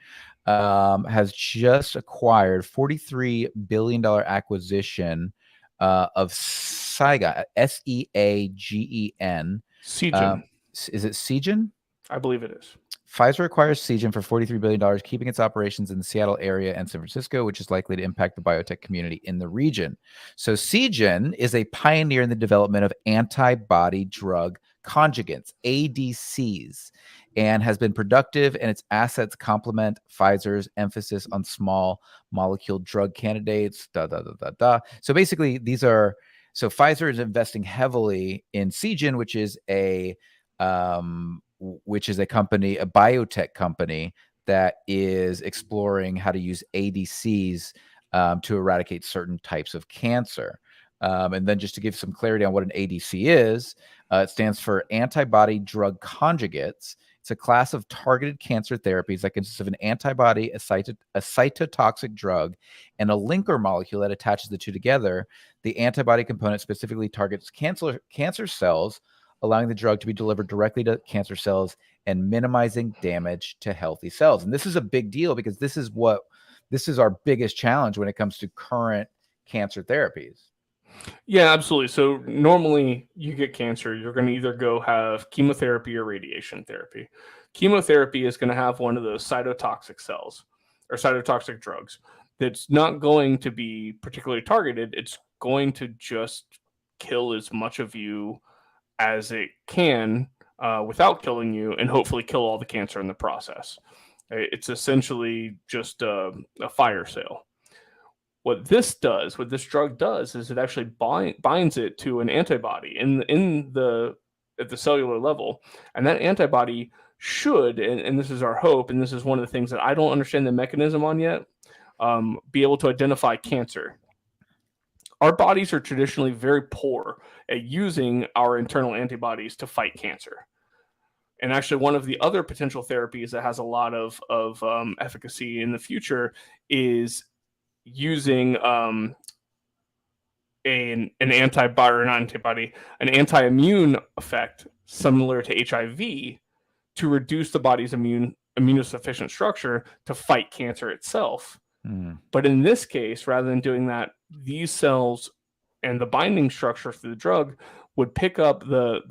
has just acquired $43 billion acquisition of Seagen, S-E-A-G-E-N. Seagen. Is it Seagen? I believe it is. Pfizer acquires Seagen for $43 billion, keeping its operations in the Seattle area and San Francisco, which is likely to impact the biotech community in the region. So Seagen is a pioneer in the development of antibody drug conjugates, ADCs, and has been productive, and its assets complement Pfizer's emphasis on small molecule drug candidates. So basically, Pfizer is investing heavily in Seagen, which is a company, a biotech company that is exploring how to use ADCs to eradicate certain types of cancer. And then just to give some clarity on what an ADC is, it stands for antibody drug conjugates. It's a class of targeted cancer therapies that consists of an antibody, a cytotoxic drug, and a linker molecule that attaches the two together. The antibody component specifically targets cancer cells, allowing the drug to be delivered directly to cancer cells and minimizing damage to healthy cells. And this is a big deal because this is our biggest challenge when it comes to current cancer therapies. Yeah, absolutely. So normally you get cancer, you're going to either go have chemotherapy or radiation therapy. Chemotherapy is going to have one of those cytotoxic cells or cytotoxic drugs that's not going to be particularly targeted. It's going to just kill as much of you as it can without killing you, and hopefully kill all the cancer in the process. It's essentially just a fire sale. What this drug does, is it actually binds it to an antibody in the at the cellular level, and that antibody should, and this is our hope, and this is one of the things that I don't understand the mechanism on yet, be able to identify cancer. Our bodies are traditionally very poor at using our internal antibodies to fight cancer. And actually, one of the other potential therapies that has a lot of efficacy in the future is using an antibody, or not antibody, an anti-immune effect similar to HIV to reduce the body's immunosufficient structure to fight cancer itself. But in this case, rather than doing that, these cells and the binding structure for the drug would pick up the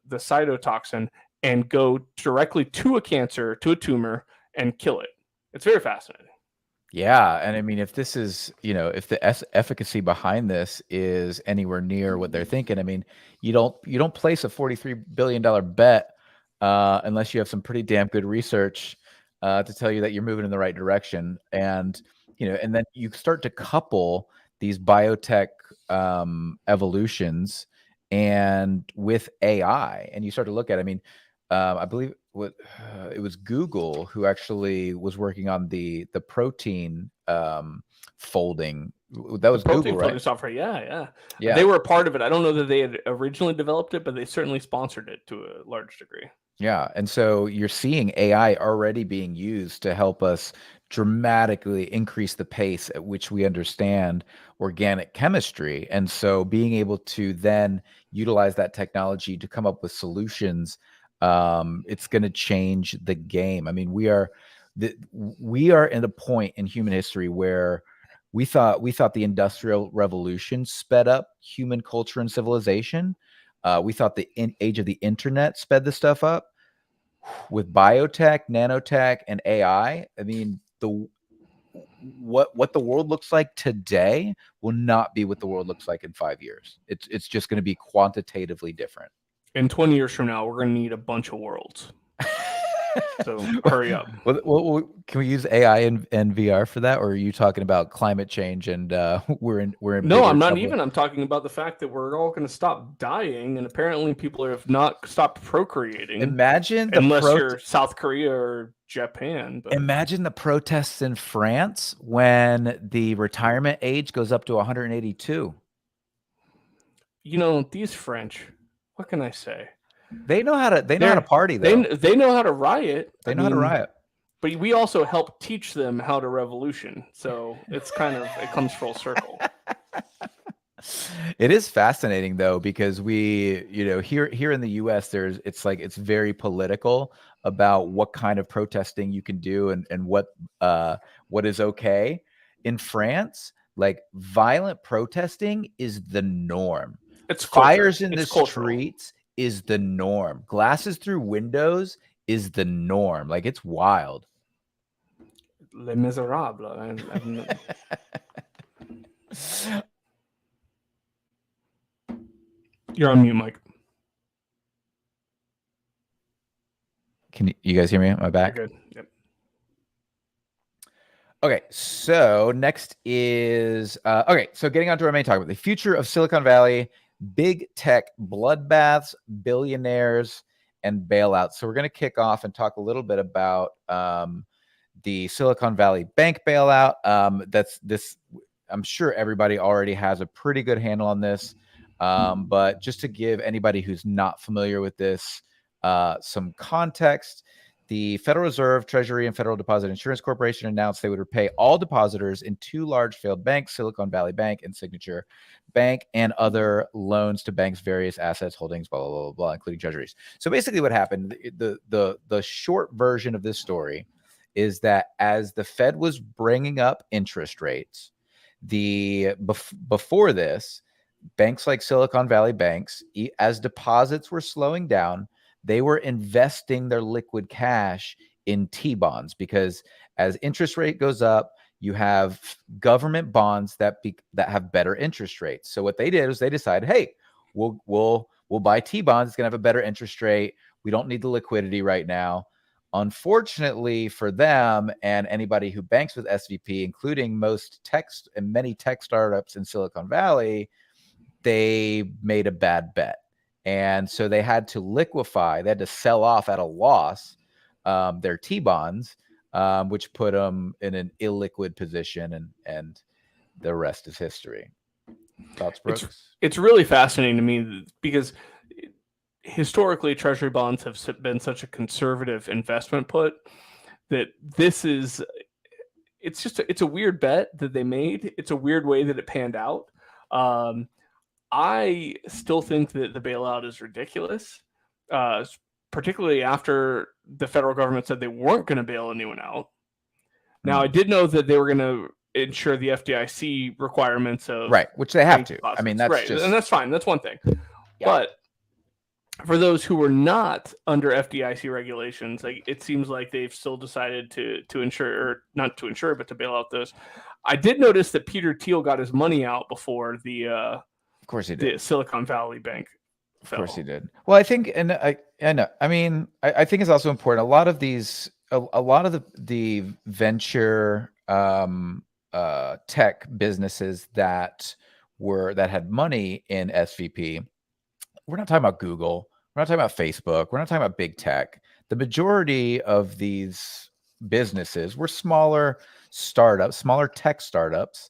cytotoxin and go directly to a cancer, to a tumor, and kill it. It's very fascinating. Yeah, and I mean, if this is, if the efficacy behind this is anywhere near what they're thinking, I mean, you don't place a $43 billion bet unless you have some pretty damn good research to tell you that you're moving in the right direction. And and then you start to couple these biotech evolutions and with AI, and you start to look at, I mean, I believe it was Google who actually was working on the protein folding. That was Google, right? Folding software, yeah. They were a part of it. I don't know that they had originally developed it, but they certainly sponsored it to a large degree. Yeah, and so you're seeing AI already being used to help us dramatically increase the pace at which we understand organic chemistry. And so being able to then utilize that technology to come up with solutions, it's going to change the game. I mean, we are at a point in human history where we thought the Industrial Revolution sped up human culture and civilization. We thought the age of the internet sped the stuff up. With biotech, nanotech, and AI, I mean, what the world looks like today will not be what the world looks like in 5 years. It's just going to be quantitatively different. In 20 years from now, we're going to need a bunch of worlds. So hurry up. Well, can we use AI and VR for that, or are you talking about climate change and we're in? No, I'm not even. I'm talking about the fact that we're all going to stop dying, and apparently people have not stopped procreating. Imagine unless you're South Korea or Japan. But imagine the protests in France when the retirement age goes up to 182. These French. What can I say? They know how to party, though. They know how to riot. They know how to riot. But we also help teach them how to revolution. So it's it comes full circle. It is fascinating, though, because we, here in the US, it's very political about what kind of protesting you can do and what is okay. In France, like, violent protesting is the norm. It's fires in the streets is the norm. Glasses through windows is the norm. Like, it's wild. Les Miserables. You're on mute, Mike. Can you guys hear me? Am I back? You're good. Yep. Okay, so next is so getting on to our main topic, the future of Silicon Valley, big tech bloodbaths, billionaires, and bailouts. So we're going to kick off and talk a little bit about the Silicon Valley Bank bailout. I'm sure everybody already has a pretty good handle on this, but just to give anybody who's not familiar with this some context, the Federal Reserve, Treasury, and Federal Deposit Insurance Corporation announced they would repay all depositors in two large failed banks, Silicon Valley Bank and Signature Bank, and other loans to banks' various assets, holdings, blah, blah, blah, blah, including treasuries. So basically what happened, the short version of this story is that as the Fed was bringing up interest rates, Before this, banks like Silicon Valley banks, as deposits were slowing down, they were investing their liquid cash in T-bonds, because as interest rate goes up, you have government bonds that have better interest rates. So what they did was they decided, hey, we'll buy T-bonds. It's gonna have a better interest rate. We don't need the liquidity right now. Unfortunately for them and anybody who banks with SVP, including many tech startups in Silicon Valley, they made a bad bet. And so they had to liquefy, they had to sell off at a loss their T-bonds, which put them in an illiquid position, and the rest is history. Thoughts, Brooks? It's really fascinating to me because historically Treasury bonds have been such a conservative investment put that it's a weird bet that they made. It's a weird way that it panned out. I still think that the bailout is ridiculous, particularly after the federal government said they weren't going to bail anyone out. Now, I did know that they were going to ensure the FDIC requirements of which they have to. Deposits. I mean, that's right, and that's fine. That's one thing. Yeah. But for those who were not under FDIC regulations, it seems like they've still decided to ensure, or not to ensure, but to bail out those. I did notice that Peter Thiel got his money out before of course he did. The Silicon Valley Bank fell. Of course he did. Well, I think, and I know, I mean, I think it's also important. A lot of the venture tech businesses that had money in SVP, we're not talking about Google, we're not talking about Facebook, we're not talking about big tech. The majority of these businesses were smaller startups, smaller tech startups.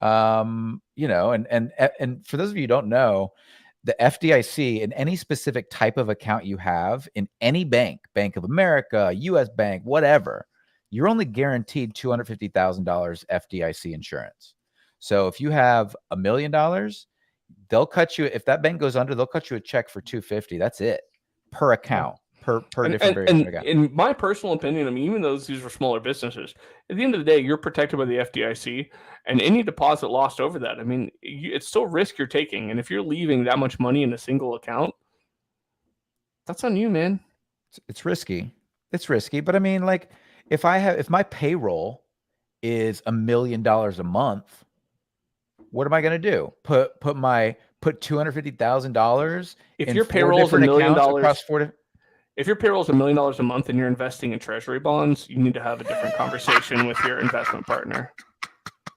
And for those of you who don't know, the FDIC, in any specific type of account you have in any bank, Bank of America, US Bank, whatever, you're only guaranteed $250,000 FDIC insurance. So if you have $1 million, they'll cut you, if that bank goes under, they'll cut you a check for $250,000. That's it per account. Per different variation account. In my personal opinion, I mean, even though these were smaller businesses, at the end of the day, you're protected by the FDIC, and any deposit lost over that, I mean, it's still risk you're taking. And if you're leaving that much money in a single account, that's on you, man. It's risky. It's risky, but I mean, like, if my payroll is $1 million a month, what am I going to do? Put $250,000 if your payroll is $1 million across 4 If your payroll is $1 million a month and you're investing in treasury bonds, you need to have a different conversation with your investment partner.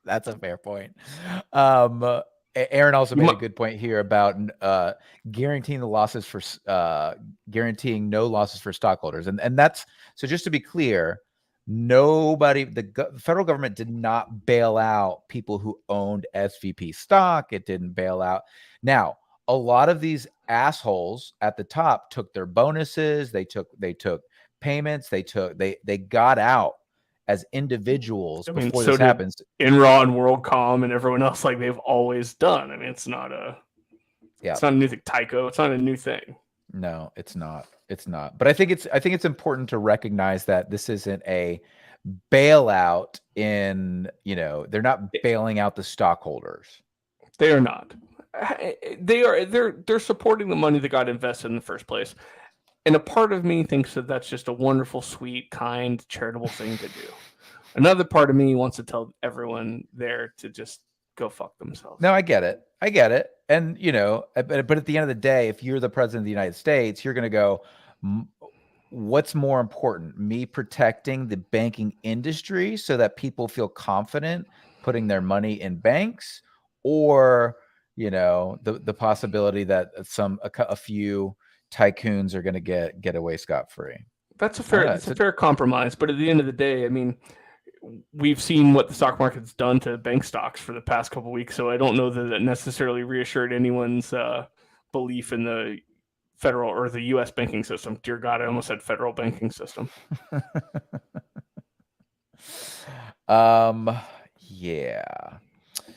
That's a fair point. Aaron also made a good point here about guaranteeing no losses for stockholders, and that's, so just to be clear, the federal government did not bail out people who owned SVP stock. It didn't bail out. Now, a lot of these assholes at the top took their bonuses, they took payments, they got out as individuals before this happens. Enron, WorldCom, and everyone else, like they've always done. I mean, it's not a new thing. Tyco, it's not a new thing. No, it's not. It's not. But I think it's important to recognize that this isn't a bailout they're not bailing out the stockholders. They are not. They're supporting the money that got invested in the first place. And a part of me thinks that that's just a wonderful, sweet, kind, charitable thing to do. Another part of me wants to tell everyone there to just go fuck themselves. No, I get it. And, but at the end of the day, if you're the president of the United States, you're going to go, what's more important, me protecting the banking industry so that people feel confident putting their money in banks, or, the possibility that a few tycoons are going to get away scot-free? That's a fair compromise. But at the end of the day, I mean, we've seen what the stock market's done to bank stocks for the past couple of weeks, so I don't know that necessarily reassured anyone's belief in the federal or the U.S. banking system. Dear God, I almost said federal banking system. Yeah.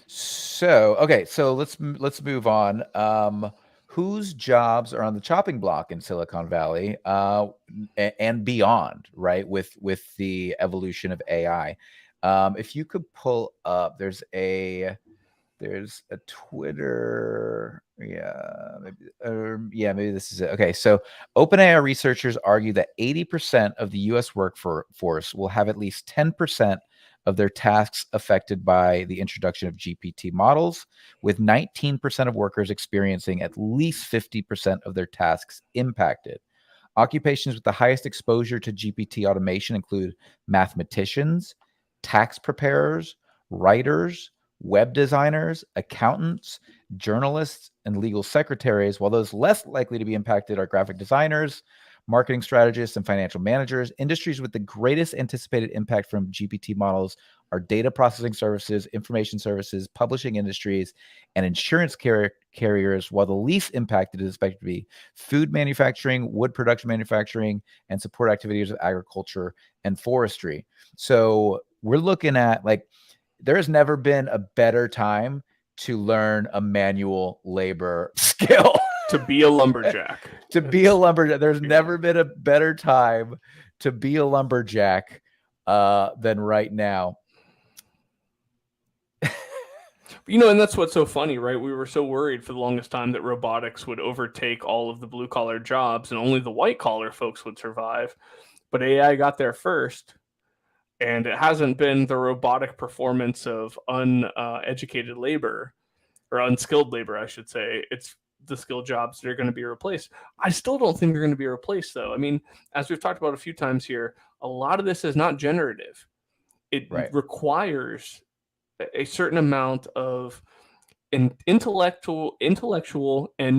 So let's move on. Whose jobs are on the chopping block in Silicon Valley and beyond, right? With the evolution of AI. If you could pull up, there's a Twitter, maybe this is it. Okay, so OpenAI researchers argue that 80% of the U.S. workforce will have at least 10% of their tasks affected by the introduction of GPT models, with 19% of workers experiencing at least 50% of their tasks impacted. Occupations with the highest exposure to GPT automation include mathematicians, tax preparers, writers, web designers, accountants, journalists, and legal secretaries, while those less likely to be impacted are graphic designers, marketing strategists, and financial managers. Industries with the greatest anticipated impact from GPT models are data processing services, information services, publishing industries, and insurance carriers, while the least impacted is expected to be food manufacturing, wood production manufacturing, and support activities of agriculture and forestry. So we're looking at, like, there has never been a better time to learn a manual labor skill. To be a lumberjack. There's never been a better time to be a lumberjack than right now. And that's what's so funny, right? We were so worried for the longest time that robotics would overtake all of the blue collar jobs and only the white collar folks would survive. But AI got there first. And it hasn't been the robotic performance of uneducated labor, or unskilled labor, I should say. It's the skilled jobs that are going to be replaced. I still don't think they're going to be replaced, though. I mean, as we've talked about a few times here, a lot of this is not generative. It requires a certain amount of intellectual and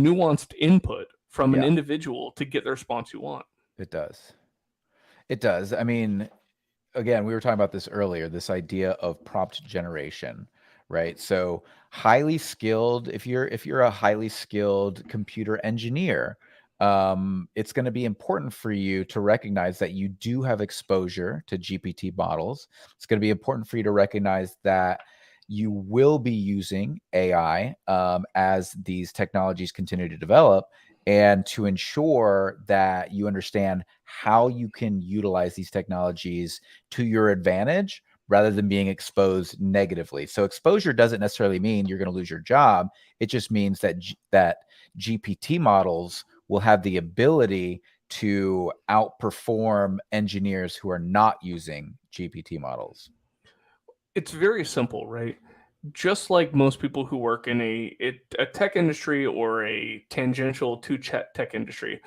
nuanced input from an individual to get the response you want. It does. I mean, again, we were talking about this earlier, this idea of prompt generation, right? So highly skilled, if you're a highly skilled computer engineer, it's going to be important for you to recognize that you do have exposure to GPT models. It's going to be important for you to recognize that you will be using AI as these technologies continue to develop, and to ensure that you understand how you can utilize these technologies to your advantage rather than being exposed negatively. So exposure doesn't necessarily mean you're going to lose your job. It just means that that GPT models will have the ability to outperform engineers who are not using GPT models. It's very simple, right? Just like most people who work in a tech industry or a tangential to tech industry,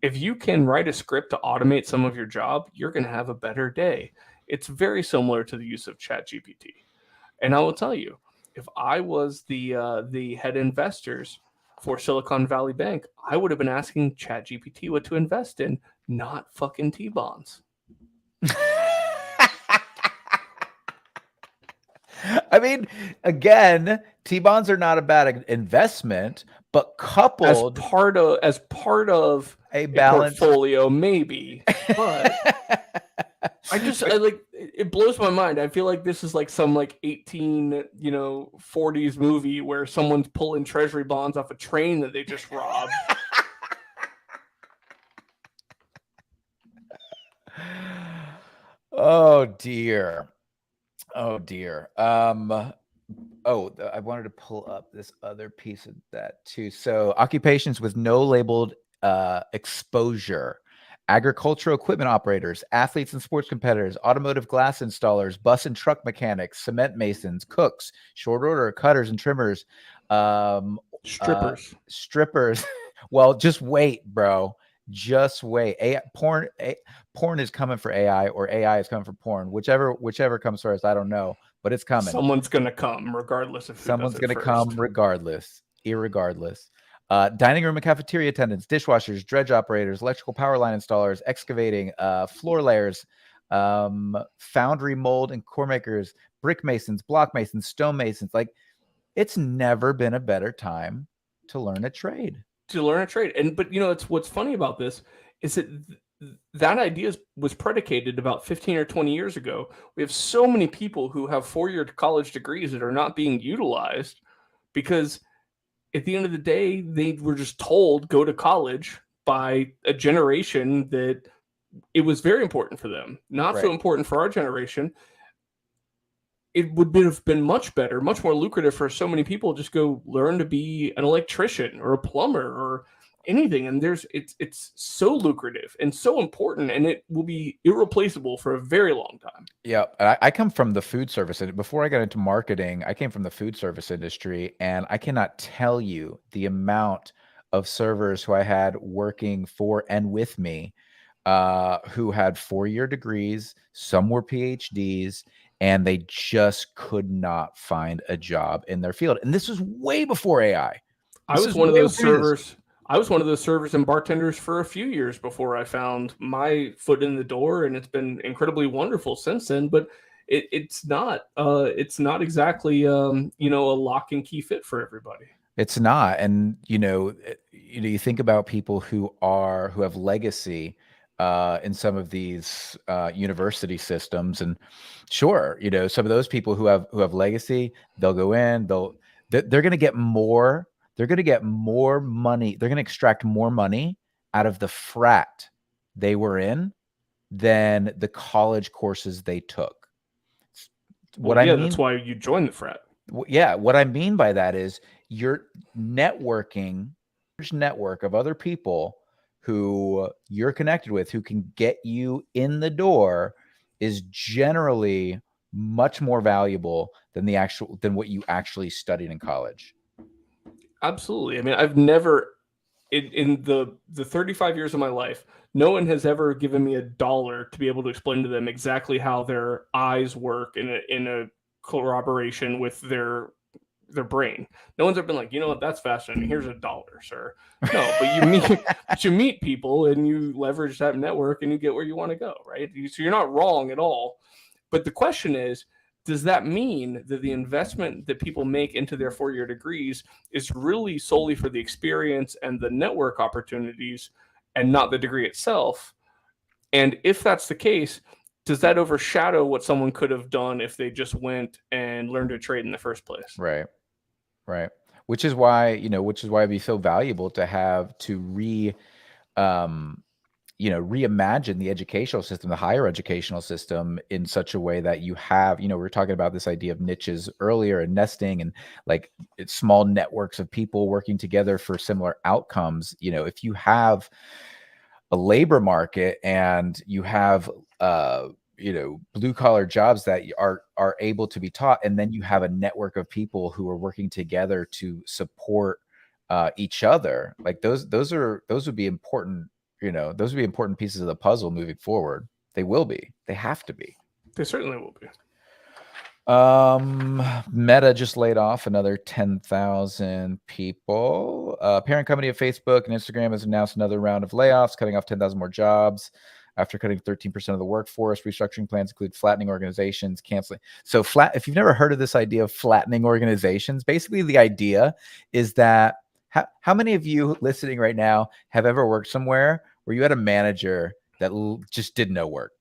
if you can write a script to automate some of your job, you're going to have a better day. It's very similar to the use of ChatGPT. And I will tell you, if I was the head investors for Silicon Valley Bank, I would have been asking ChatGPT what to invest in, not fucking T-bonds. I mean, again, T-bonds are not a bad investment, but coupled as part of a portfolio, maybe. But it blows my mind. I feel like this is like some 1840s movie where someone's pulling treasury bonds off a train that they just robbed. Oh dear. I wanted to pull up this other piece of that too. So occupations with no labeled exposure: agricultural equipment operators, athletes and sports competitors, automotive glass installers, bus and truck mechanics, cement masons, cooks, short order cutters and trimmers, strippers. Well, just wait, bro. Just wait. Porn is coming for AI, or AI is coming for porn. Whichever comes first, I don't know, but it's coming. Someone's gonna come, regardless of who someone's gonna come, irregardless. Dining room and cafeteria attendants, dishwashers, dredge operators, electrical power line installers, excavating, floor layers, foundry mold and core makers, brick masons, block masons, stone masons. Like, it's never been a better time to learn a trade. But it's what's funny about this is that idea was predicated about 15 or 20 years ago. We have so many people who have 4-year college degrees that are not being utilized because at the end of the day, they were just told go to college by a generation that it was very important for them. Not so important for our generation. it would have been much better, much more lucrative for so many people just go learn to be an electrician or a plumber or anything. And it's so lucrative and so important, and it will be irreplaceable for a very long time. Yeah, I come from the food service, and before I got into marketing, I came from the food service industry, and I cannot tell you the amount of servers who I had working for and with me, who had 4-year degrees, some were PhDs, and they just could not find a job in their field. And this was way before AI. I was one of those servers. I was one of those servers and bartenders for a few years before I found my foot in the door, and it's been incredibly wonderful since then. But it's not exactly a lock and key fit for everybody. It's not. And you think about people who have legacy in some of these university systems, and sure, some of those people who have legacy, they'll go in, they're going to get more. They're going to get more money. They're going to extract more money out of the frat they were in than the college courses they took. That's why you joined the frat. Yeah. What I mean by that is you're networking, network of other people who you're connected with, who can get you in the door, is generally much more valuable than what you actually studied in college. Absolutely. I mean, I've never, in the 35 years of my life, no one has ever given me $1 to be able to explain to them exactly how their eyes work in a corroboration with their brain. No one's ever been like, you know what, that's fascinating. Here's $1, sir. No, but you meet people and you leverage that network and you get where you want to go, right? So you're not wrong at all. But the question is, does that mean that the investment that people make into their 4-year degrees is really solely for the experience and the network opportunities and not the degree itself? And if that's the case, does that overshadow what someone could have done if they just went and learned to trade in the first place? Right. Which is why it'd be so valuable to have to reimagine the educational system, the higher educational system, in such a way that you have, we were talking about this idea of niches earlier and nesting and like it's small networks of people working together for similar outcomes. If you have a labor market and you have, blue collar jobs that are able to be taught, and then you have a network of people who are working together to support each other, like those would be important. Those would be important pieces of the puzzle moving forward. They will be. They have to be. They certainly will be. Meta just laid off another 10,000 people. Parent company of Facebook and Instagram has announced another round of layoffs, cutting off 10,000 more jobs after cutting 13% of the workforce. Restructuring plans include flattening organizations, canceling. So if you've never heard of this idea of flattening organizations, basically the idea is that how many of you listening right now have ever worked somewhere where you had a manager that just did no work?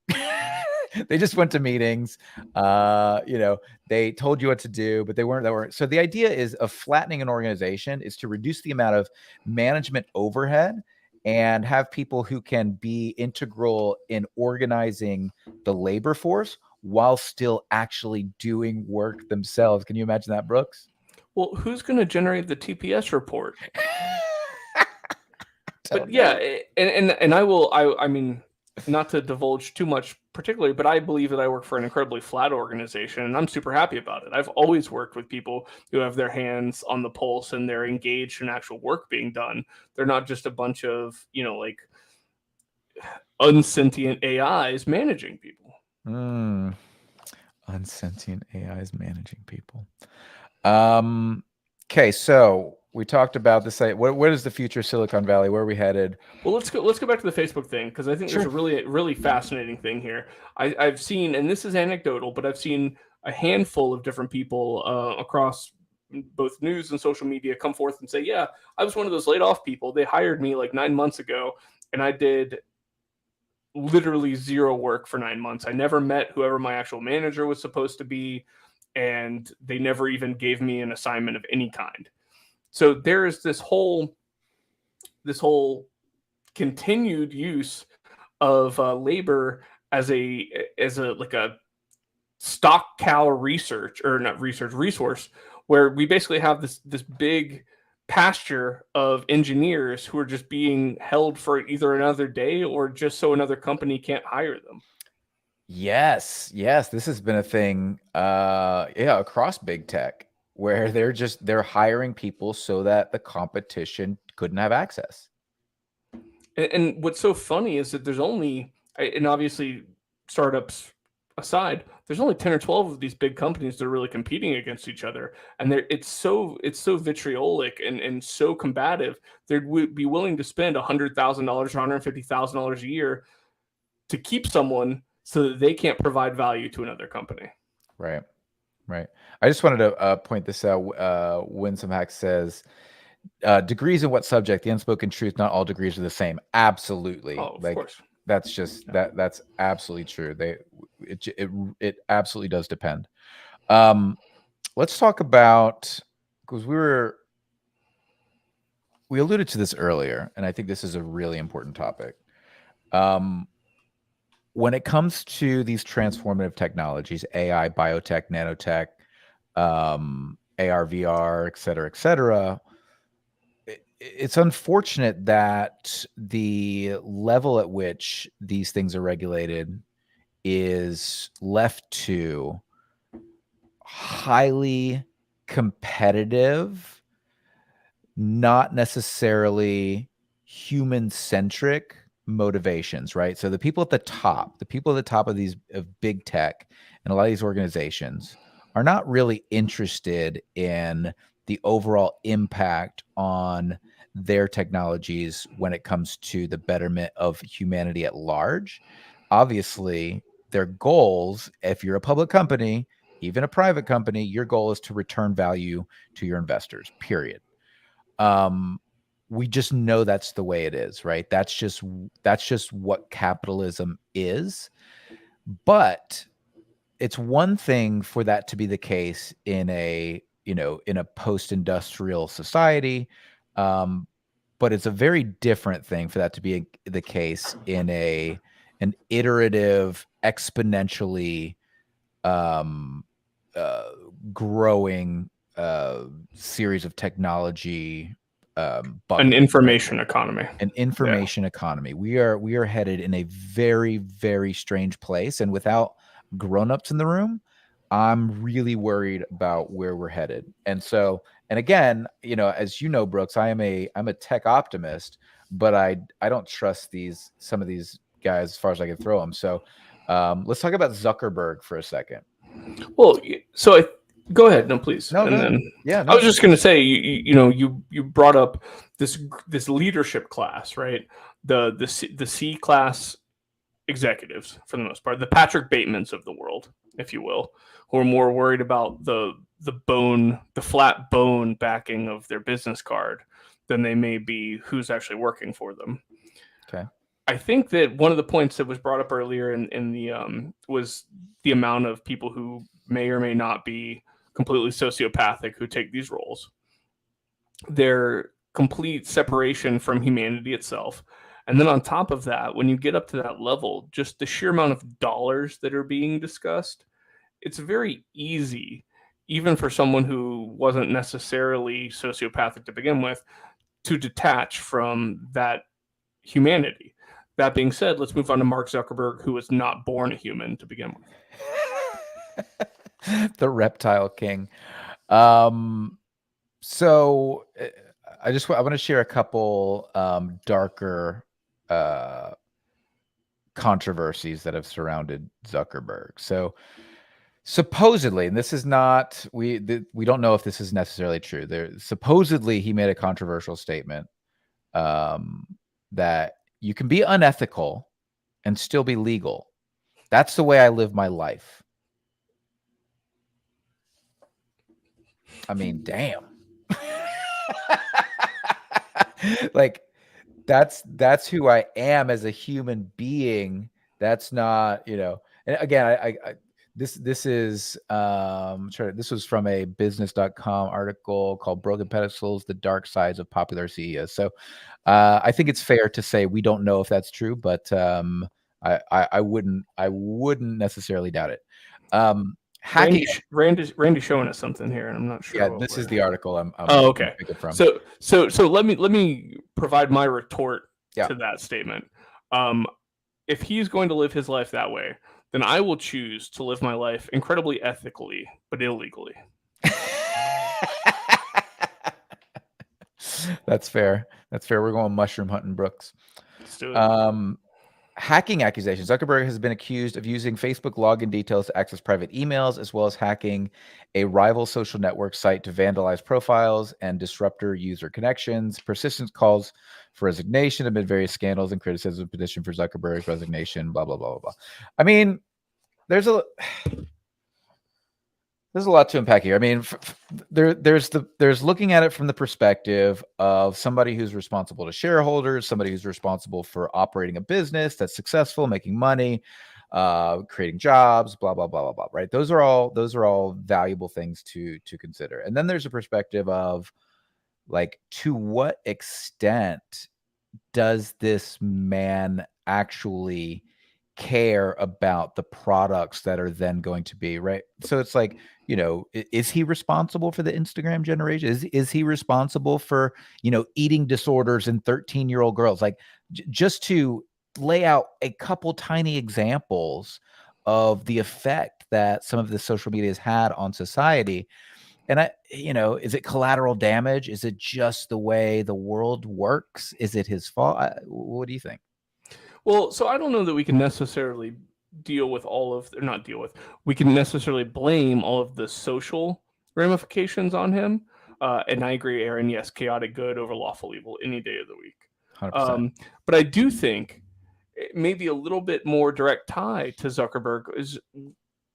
They just went to meetings, they told you what to do, but they weren't. So the idea is of flattening an organization is to reduce the amount of management overhead and have people who can be integral in organizing the labor force while still actually doing work themselves. Can you imagine that, Brooks? Well, who's going to generate the TPS report? But yeah, and I mean, not to divulge too much particularly, but I believe that I work for an incredibly flat organization, and I'm super happy about it. I've always worked with people who have their hands on the pulse and they're engaged in actual work being done. They're not just a bunch of, like unsentient AIs managing people. Unsentient AIs managing people. Okay, so we talked about this. What is the future of Silicon Valley? Where are we headed? Well, let's go back to the Facebook thing, because I think there's a really fascinating thing here. I've seen, and this is anecdotal, but I've seen a handful of different people across both news and social media come forth and say, yeah, I was one of those laid off people. They hired me like 9 months ago, and I did literally zero work for 9 months. I never met whoever my actual manager was supposed to be, and they never even gave me an assignment of any kind. So there is this whole continued use of labor as a stock cow research, or not research, resource, where we basically have this big pasture of engineers who are just being held for either another day or just so another company can't hire them. Yes, this has been a thing, across big tech, where they're hiring people so that the competition couldn't have access. And what's so funny is that there's only, and obviously startups aside, there's only 10 or 12 of these big companies that are really competing against each other. And it's so vitriolic and so combative. They'd be willing to spend $100,000 or $150,000 a year to keep someone so that they can't provide value to another company. Right. I just wanted to point this out. Winsome Hack says, degrees in what subject? The unspoken truth, not all degrees are the same. Absolutely. Oh, of course. That's just that's absolutely true. It absolutely does depend. Let's talk about, because we alluded to this earlier, and I think this is a really important topic. When it comes to these transformative technologies, AI, biotech, nanotech, AR, VR, et cetera, it's unfortunate that the level at which these things are regulated is left to highly competitive, not necessarily human-centric motivations, right? So the people at the top of big tech and a lot of these organizations are not really interested in the overall impact on their technologies when it comes to the betterment of humanity at large. Obviously, their goals, if you're a public company, even a private company, your goal is to return value to your investors, period. We just know that's the way it is, right? That's just what capitalism is. But it's one thing for that to be the case in a post-industrial society, but it's a very different thing for that to be the case in an iterative, exponentially growing series of technology. An information economy. An information economy. We are headed in a very, very strange place, and without grown-ups in the room, I'm really worried about where we're headed. And again, as you know, Brooks, I'm a tech optimist, but I don't trust some of these guys as far as I can throw them. So let's talk about Zuckerberg for a second. Well, so go ahead. No, please. No, and no. then Yeah, no. I was just going to say, you brought up this leadership class, right? The C class executives, for the most part, the Patrick Batemans of the world, if you will, who are more worried about the flat bone backing of their business card than they may be who's actually working for them. Okay. I think that one of the points that was brought up earlier in the was the amount of people who may or may not be completely sociopathic who take these roles. Their complete separation from humanity itself. And then on top of that, when you get up to that level, just the sheer amount of dollars that are being discussed, it's very easy, even for someone who wasn't necessarily sociopathic to begin with, to detach from that humanity. That being said, let's move on to Mark Zuckerberg, who was not born a human to begin with. The reptile king. So I want to share a couple darker controversies that have surrounded Zuckerberg. So supposedly, and this is not, we don't know if this is necessarily true. Supposedly he made a controversial statement that you can be unethical and still be legal. That's the way I live my life. I mean, damn. Like, that's who I am as a human being. That's not, and again, this is this was from a business.com article called Broken Pedestals: The Dark Sides of Popular CEOs. So I think it's fair to say we don't know if that's true, but I wouldn't necessarily doubt it. Hacking. Randy's showing us something here, and I'm not sure. Yeah, this is the article I'm okay. picking from. So let me provide my retort to that statement. If he's going to live his life that way, then I will choose to live my life incredibly ethically, but illegally. That's fair. That's fair. We're going mushroom hunting, Brooks. Let's do it. Hacking accusations. Zuckerberg has been accused of using Facebook login details to access private emails, as well as hacking a rival social network site to vandalize profiles and disruptor user connections. Persistent calls for resignation amid various scandals and criticism petition for Zuckerberg's resignation, blah, blah, blah, blah, blah. I mean, there's a lot to unpack here. I mean, there's looking at it from the perspective of somebody who's responsible to shareholders, somebody who's responsible for operating a business that's successful, making money, creating jobs, blah, blah, blah, blah, blah, right? Those are all valuable things to consider. And then there's a perspective of, like, to what extent does this man actually care about the products that are then going to be, right? So it's like, is he responsible for the Instagram generation? Is he responsible for, eating disorders in 13-year-old girls? Like, just to lay out a couple tiny examples of the effect that some of the social media has had on society. And is it collateral damage? Is it just the way the world works? Is it his fault? What do you think? Well, so I don't know that we can necessarily we can necessarily blame all of the social ramifications on him. And I agree, Aaron, yes, chaotic good over lawful evil any day of the week. 100%. But I do think maybe a little bit more direct tie to Zuckerberg is,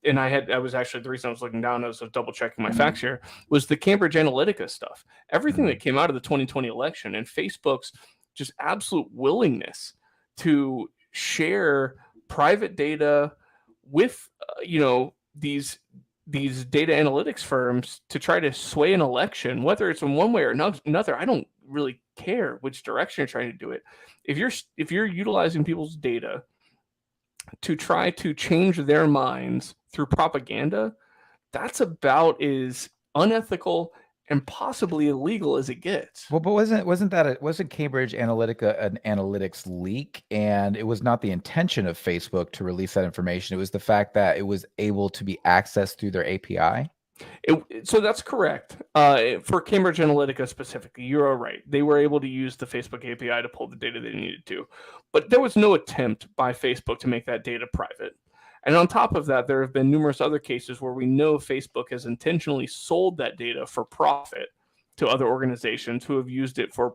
and I was actually, the reason I was looking down, I was double checking my facts here, was the Cambridge Analytica stuff. Everything that came out of the 2020 election and Facebook's just absolute willingness to share private data with these data analytics firms to try to sway an election, whether it's in one way or another. I don't really care which direction you're trying to do it. If you're utilizing people's data to try to change their minds through propaganda, that's about as unethical and possibly illegal as it gets. Well, but wasn't Cambridge Analytica an analytics leak? And it was not the intention of Facebook to release that information. It was the fact that it was able to be accessed through their API. So that's correct. For Cambridge Analytica specifically, you're right. They were able to use the Facebook API to pull the data they needed to. But there was no attempt by Facebook to make that data private. And on top of that, there have been numerous other cases where we know Facebook has intentionally sold that data for profit to other organizations who have used it for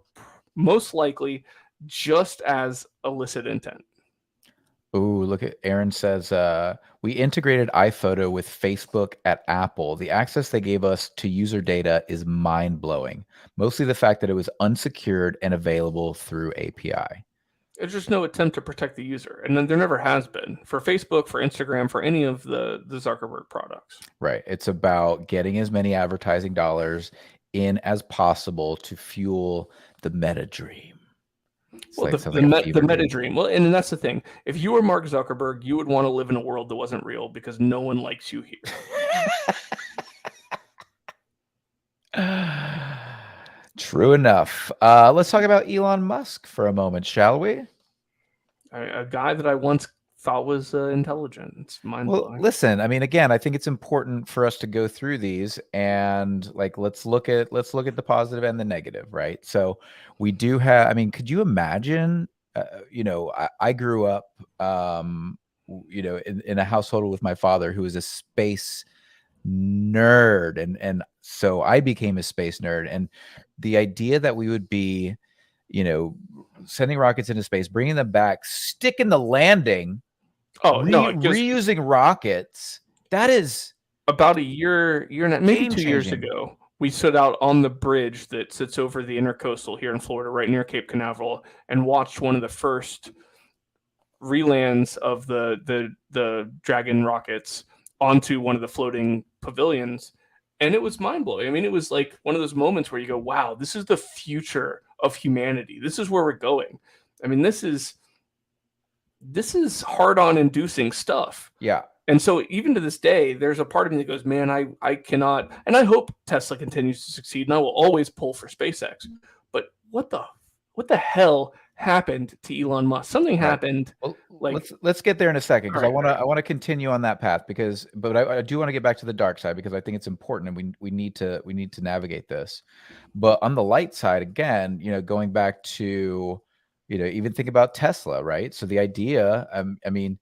most likely just as illicit intent. Ooh, look at Aaron says, we integrated iPhoto with Facebook at Apple. The access they gave us to user data is mind-blowing. Mostly the fact that it was unsecured and available through API. There's just no attempt to protect the user. And then there never has been for Facebook, for Instagram, for any of the Zuckerberg products. Right. It's about getting as many advertising dollars in as possible to fuel the meta dream. Well, the meta dream. Well, and that's the thing. If you were Mark Zuckerberg, you would want to live in a world that wasn't real because no one likes you here. True enough. Let's talk about Elon Musk for a moment, shall we? A guy that I once thought was intelligent. It's mind-blowing. Well, listen, I mean, again, I think it's important for us to go through these and let's look at the positive and the negative, right? So we do have, I mean, could you imagine, I grew up, in a household with my father who was a space nerd. And so I became a space nerd. And the idea that we would be, sending rockets into space, bringing them back, sticking the landing, reusing rockets, that is about a year and maybe 2 years ago. We stood out on the bridge that sits over the Intercoastal here in Florida, right near Cape Canaveral, and watched one of the first relands of the Dragon rockets onto one of the floating pavilions. And it was mind-blowing. I mean, it was like one of those moments where you go, wow, this is the future of humanity. This is where we're going. I mean, this is hard-on inducing stuff. Yeah. And so even to this day, there's a part of me that goes, man, I cannot, and I hope Tesla continues to succeed, and I will always pull for SpaceX. But what the hell happened to Elon Musk? Something Right. happened. Well, Like, let's get there in a second, because all right. I want to continue on that path, but I do want to get back to the dark side, because I think it's important, and we need to navigate this. But on the light side, again, going back to, even think about Tesla, right? So the idea, I mean,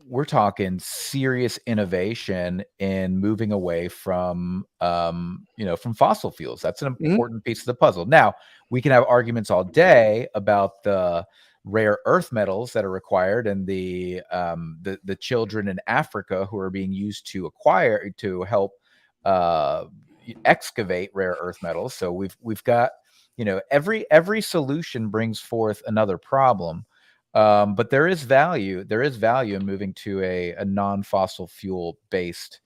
we're talking serious innovation in moving away from from fossil fuels. That's an Mhm. important piece of the puzzle. Now, we can have arguments all day about the rare earth metals that are required, and the children in Africa who are being used to help excavate rare earth metals. So we've got, every solution brings forth another problem. But there is value in moving to a non-fossil fuel based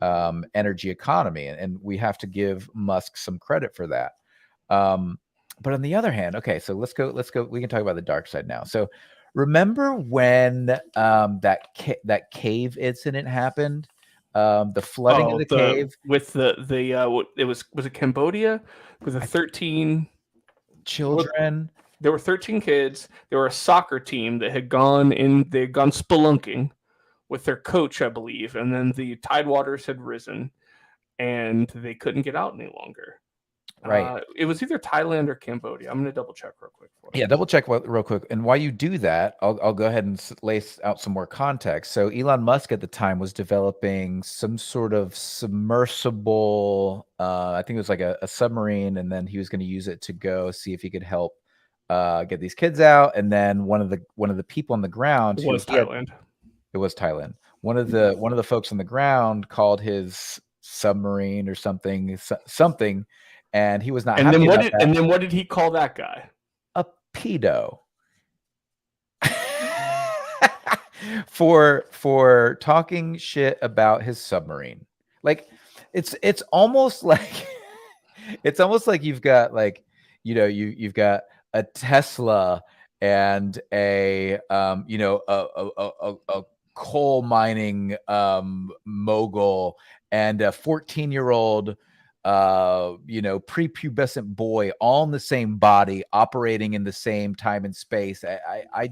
energy economy, and we have to give Musk some credit for that. But on the other hand, okay, so let's go. We can talk about the dark side now. So remember when that cave incident happened? The flooding of the cave with it was it Cambodia with the 13 children. There were 13 kids. There were a soccer team that had gone spelunking with their coach, I believe, and then the tidewaters had risen and they couldn't get out any longer. Right. It was either Thailand or Cambodia. I'm going to double check real quick for you. Yeah, double check real quick. And while you do that, I'll go ahead and lay out some more context. So Elon Musk at the time was developing some sort of submersible, I think it was like a submarine, and then he was going to use it to go see if he could help get these kids out. And then one of the people on the ground It was Thailand. It was Thailand. One of the folks on the ground called his submarine or something, and he was not And happy then about that. And then what did he call that guy? A pedo. for talking shit about his submarine. Like it's almost like you've got like, you've got a Tesla and a coal mining mogul and a 14-year-old prepubescent boy, all in the same body, operating in the same time and space. I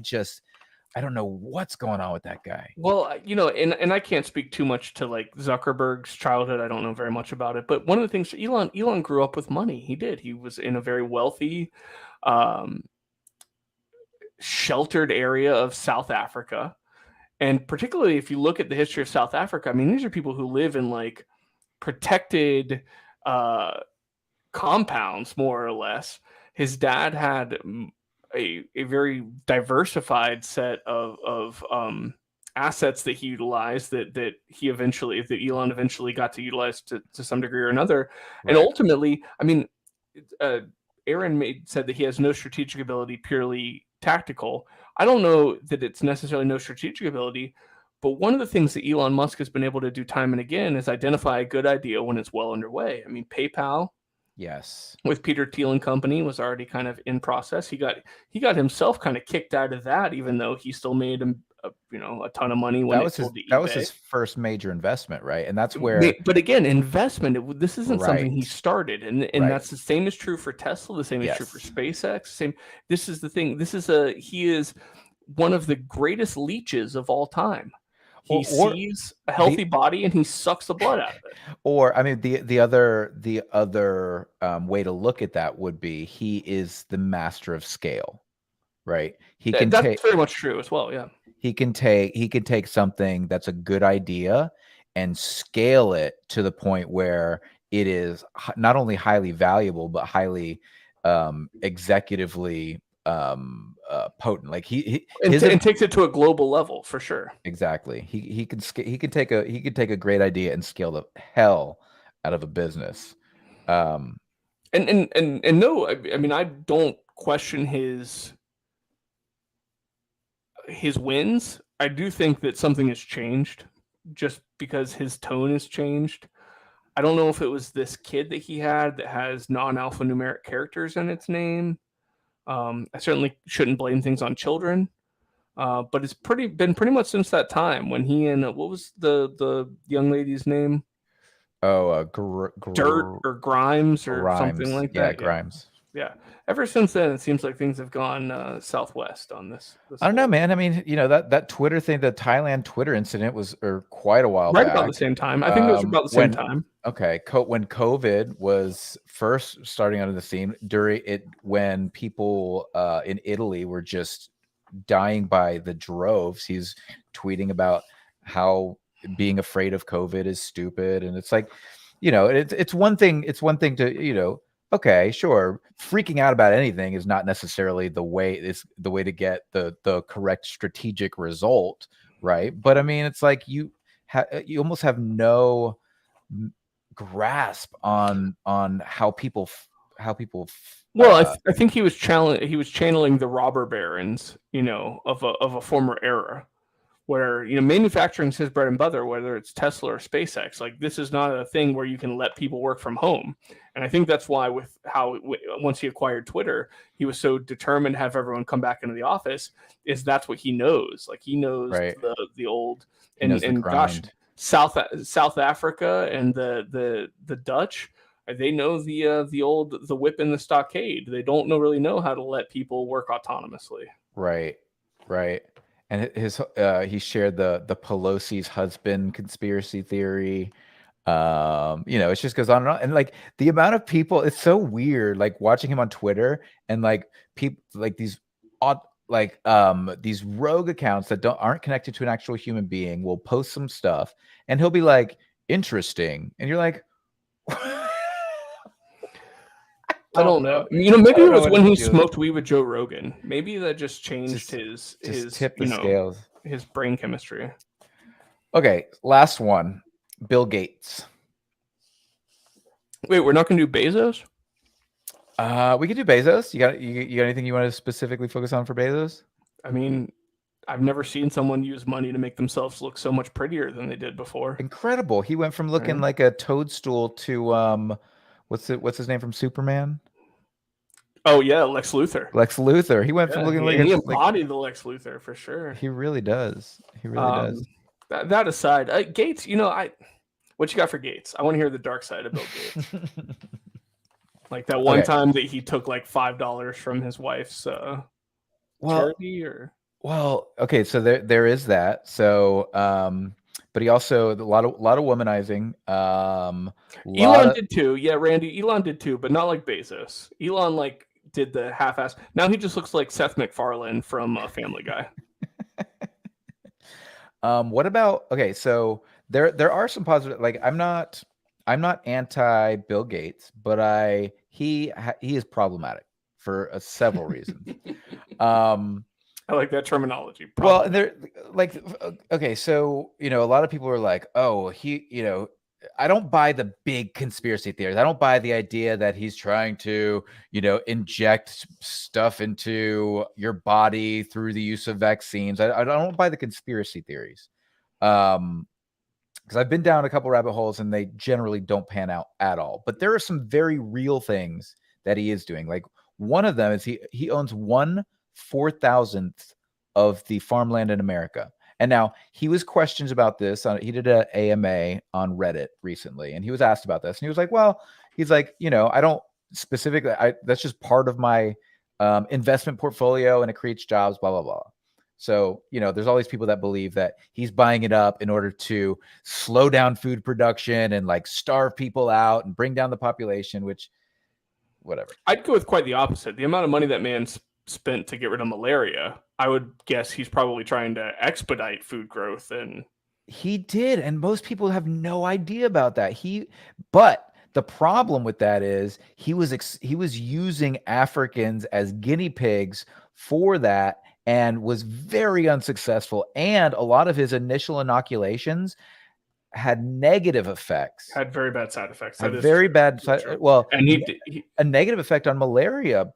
don't know what's going on with that guy. Well, and I can't speak too much to like Zuckerberg's childhood. I don't know very much about it, but one of the things, Elon grew up with money. He did. He was in a very wealthy, sheltered area of South Africa. And particularly if you look at the history of South Africa, I mean, these are people who live in like protected compounds, more or less. His dad had a very diversified set of assets that he utilized that Elon eventually got to utilize to some degree or another. Right. And ultimately, I mean, Aaron said that he has no strategic ability, purely tactical. I don't know that it's necessarily no strategic ability, but one of the things that Elon Musk has been able to do time and again is identify a good idea when it's well underway. I mean, PayPal, yes, with Peter Thiel and company, was already kind of in process. He got himself kind of kicked out of that, even though he still made a ton of money when that was his first major investment, right? And that's where. But again, investment. This isn't something he started, and right. That's the same is true for Tesla. The same is true for SpaceX. Same. This is the thing. He is one of the greatest leeches of all time. He sees a healthy body and he sucks the blood out of it. Or I mean, the other way to look at that would be he is the master of scale, right? That's very much true as well. Yeah. He can take something that's a good idea and scale it to the point where it is not only highly valuable but highly executively potent. Like he takes it to a global level for sure. Exactly. He can take a great idea and scale the hell out of a business. And no, I mean, I don't question his wins. I do think that something has changed just because his tone has changed. I don't know if it was this kid that he had that has non-alphanumeric characters in its name. I certainly shouldn't blame things on children. But it's been pretty much since that time when he and what was the young lady's name? Oh, Dirt or Grimes or something Grimes. like Yeah, that. Grimes. Yeah. Ever since then, it seems like things have gone southwest on this. I don't know, man. I mean, that Twitter thing, the Thailand Twitter incident was quite a while Right back. about the same time. I think it was about the same time. Okay, when COVID was first starting onto the scene, when people in Italy were just dying by the droves, he's tweeting about how being afraid of COVID is stupid, and it's like, it's one thing. It's one thing to, okay, sure, freaking out about anything is not necessarily the way to get the correct strategic result, right? But I mean, it's like you almost have no grasp on how people Well, I think he was channeling the robber barons, of a former era, where manufacturing's his bread and butter, whether it's Tesla or SpaceX. Like, this is not a thing where you can let people work from home, and I think that's why once he acquired Twitter, he was so determined to have everyone come back into the office. That's what he knows. Like, he knows right. the old He knows the gosh, grind. South Africa and the Dutch. They know the whip in the stockade. They don't really know how to let people work autonomously. Right. And he shared the Pelosi's husband conspiracy theory. It just goes on and on. And like the amount of people, it's so weird. Like watching him on Twitter and like people like these odd, like these rogue accounts that aren't connected to an actual human being will post some stuff, and he'll be like, interesting, and you're like. I don't know. Maybe it was when he smoked weed with Joe Rogan. Maybe that just changed his tip the scales. His brain chemistry. Okay, last one. Bill Gates. Wait, we're not going to do Bezos? We could do Bezos. You got anything you want to specifically focus on for Bezos? I mean, I've never seen someone use money to make themselves look so much prettier than they did before. Incredible. He went from looking like a toadstool to what's his name from Superman? Oh yeah, Lex Luthor. He went from looking like he embodied the Lex Luthor for sure. He really does. Does. That aside, Gates, what you got for Gates? I want to hear the dark side of Bill Gates. Like that one time that he took like $5 from his wife's charity, or okay, so there is that. So but he also a lot of womanizing. Elon did too. Yeah, Randy, Elon did too, but not like Bezos. Elon like did the half-ass. Now he just looks like Seth MacFarlane from Family Guy. What about so there are some positive, like I'm not anti Bill Gates, but he is problematic for several reasons. I like that terminology. Well, they're like, okay, so a lot of people are like, oh, I don't buy the big conspiracy theories. I don't buy the idea that he's trying to, inject stuff into your body through the use of vaccines. I don't buy the conspiracy theories. Because I've been down a couple rabbit holes and they generally don't pan out at all. But there are some very real things that he is doing. Like one of them is he owns 1/4000th of the farmland in America. And now he was questioned about this. He did an AMA on Reddit recently, and he was asked about this. And he was like, well, I don't specifically, that's just part of my investment portfolio and it creates jobs, blah, blah, blah. So, there's all these people that believe that he's buying it up in order to slow down food production and like starve people out and bring down the population, which whatever. I'd go with quite the opposite. The amount of money that man spent to get rid of malaria, I would guess he's probably trying to expedite food growth. And he did. And most people have no idea about that. But the problem with that is he was using Africans as guinea pigs for that and was very unsuccessful. And a lot of his initial inoculations had negative effects. Had very bad side effects. A negative effect on malaria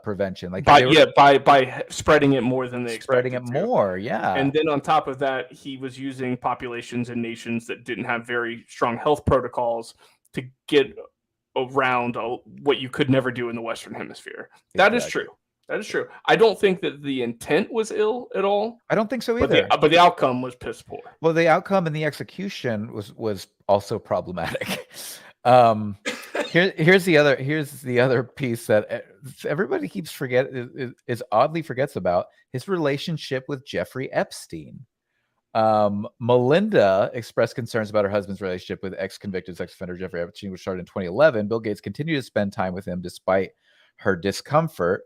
prevention, like by spreading it more than they expected. Spreading it more, yeah. And then on top of that, he was using populations in nations that didn't have very strong health protocols to get around what you could never do in the Western Hemisphere. That is true. That is true. I don't think that the intent was ill at all. I don't think so either. But the outcome was piss poor. Well, the outcome and the execution was also problematic. Here's the other piece that everybody keeps is oddly forgets about: his relationship with Jeffrey Epstein. Melinda expressed concerns about her husband's relationship with ex-convicted sex offender Jeffrey Epstein, which started in 2011. Bill Gates continued to spend time with him despite her discomfort.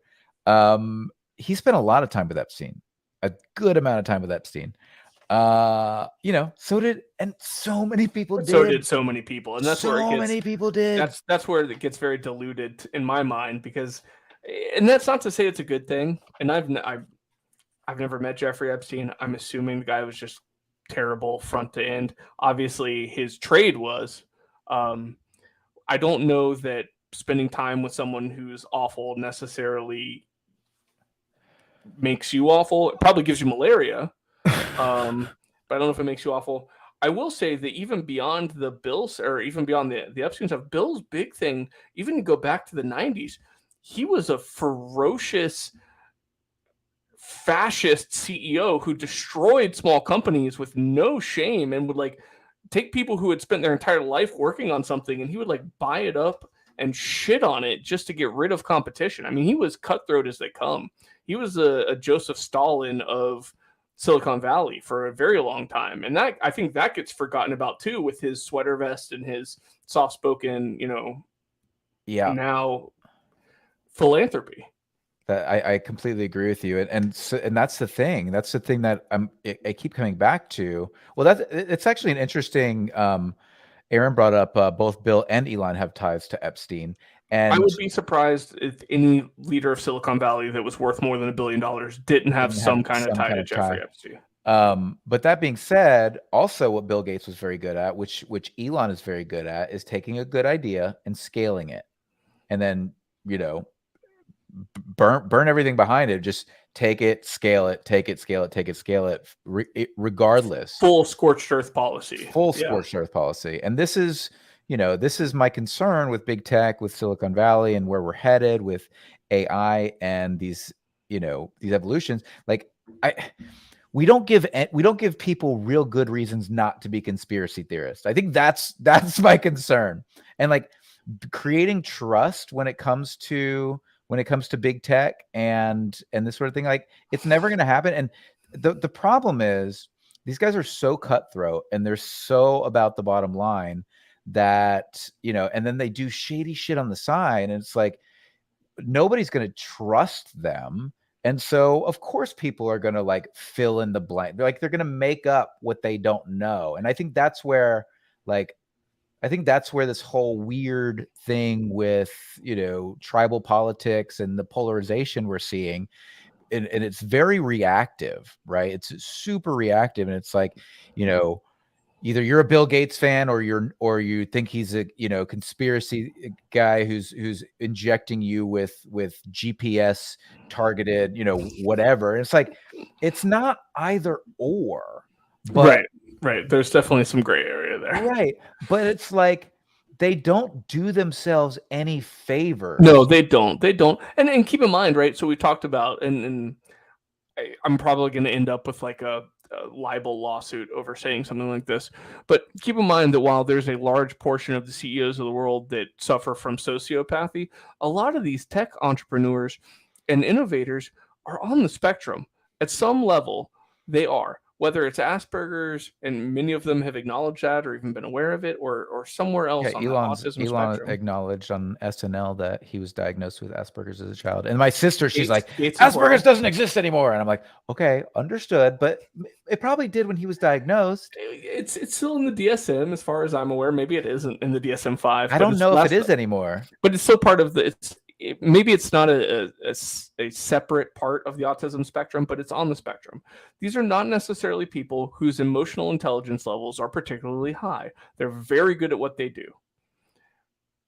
He spent a lot of time with Epstein, a good amount of time with Epstein. So many people did. So did so many people, and that's so where it gets, many people did. That's where it gets very diluted in my mind, because, and that's not to say it's a good thing. And I've never met Jeffrey Epstein. I'm assuming the guy was just terrible front to end. Obviously, his trade was. I don't know that spending time with someone who's awful necessarily makes you awful. It probably gives you malaria. But I don't know if it makes you awful. I will say that even beyond the Bills, or even beyond the Epstein stuff, Bill's big thing, even to go back to the 90s, he was a ferocious fascist CEO who destroyed small companies with no shame, and would like take people who had spent their entire life working on something, and he would like buy it up and shit on it just to get rid of competition. I mean, he was cutthroat as they come. He was a Joseph Stalin of Silicon Valley for a very long time. And that, I think that gets forgotten about too, with his sweater vest and his soft-spoken, now philanthropy. I completely agree with you, and that's the thing. That's the thing that I keep coming back to. Well, it's actually an interesting. Aaron brought up both Bill and Elon have ties to Epstein, and I would be surprised if any leader of Silicon Valley that was worth more than $1 billion didn't have some kind of tie to Jeffrey Epstein. But that being said, also what Bill Gates was very good at, which Elon is very good at, is taking a good idea and scaling it, and then burn everything behind it. Just take it, scale it, take it, scale it, take it, scale it, regardless. Full scorched earth policy. Scorched earth policy. And this is my concern with big tech, with Silicon Valley, and where we're headed with AI and these evolutions. Like we don't give people real good reasons not to be conspiracy theorists. I think that's my concern. And like creating trust when it comes to big tech and this sort of thing, like it's never going to happen. And the problem is these guys are so cutthroat and they're so about the bottom line that, and then they do shady shit on the side, and it's like nobody's going to trust them. And so of course people are going to like fill in the blank. They're going to make up what they don't know. And I think that's where this whole weird thing with, tribal politics and the polarization we're seeing, and it's very reactive, right? It's super reactive. And it's like, either you're a Bill Gates fan or you think he's a, conspiracy guy who's injecting you with GPS targeted, whatever. And it's like, it's not either or, but Right. There's definitely some gray area there. Right. But it's like they don't do themselves any favors. No, they don't. And keep in mind, right? So we talked about, and I'm probably going to end up with like a libel lawsuit over saying something like this. But keep in mind that while there's a large portion of the CEOs of the world that suffer from sociopathy, a lot of these tech entrepreneurs and innovators are on the spectrum. At some level, they are. Whether it's Asperger's, and many of them have acknowledged that or even been aware of it, or somewhere else on the autism Elon spectrum. acknowledged on SNL that he was diagnosed with Asperger's as a child. And my sister, she's like, Gates Asperger's doesn't exist anymore. And I'm like, okay, understood. But it probably did when he was diagnosed. It's still in the DSM as far as I'm aware. Maybe it isn't in the DSM-5. I don't know if it is anymore. But it's still part of maybe it's not a separate part of the autism spectrum, but it's on the spectrum. These are not necessarily people whose emotional intelligence levels are particularly high. They're very good at what they do.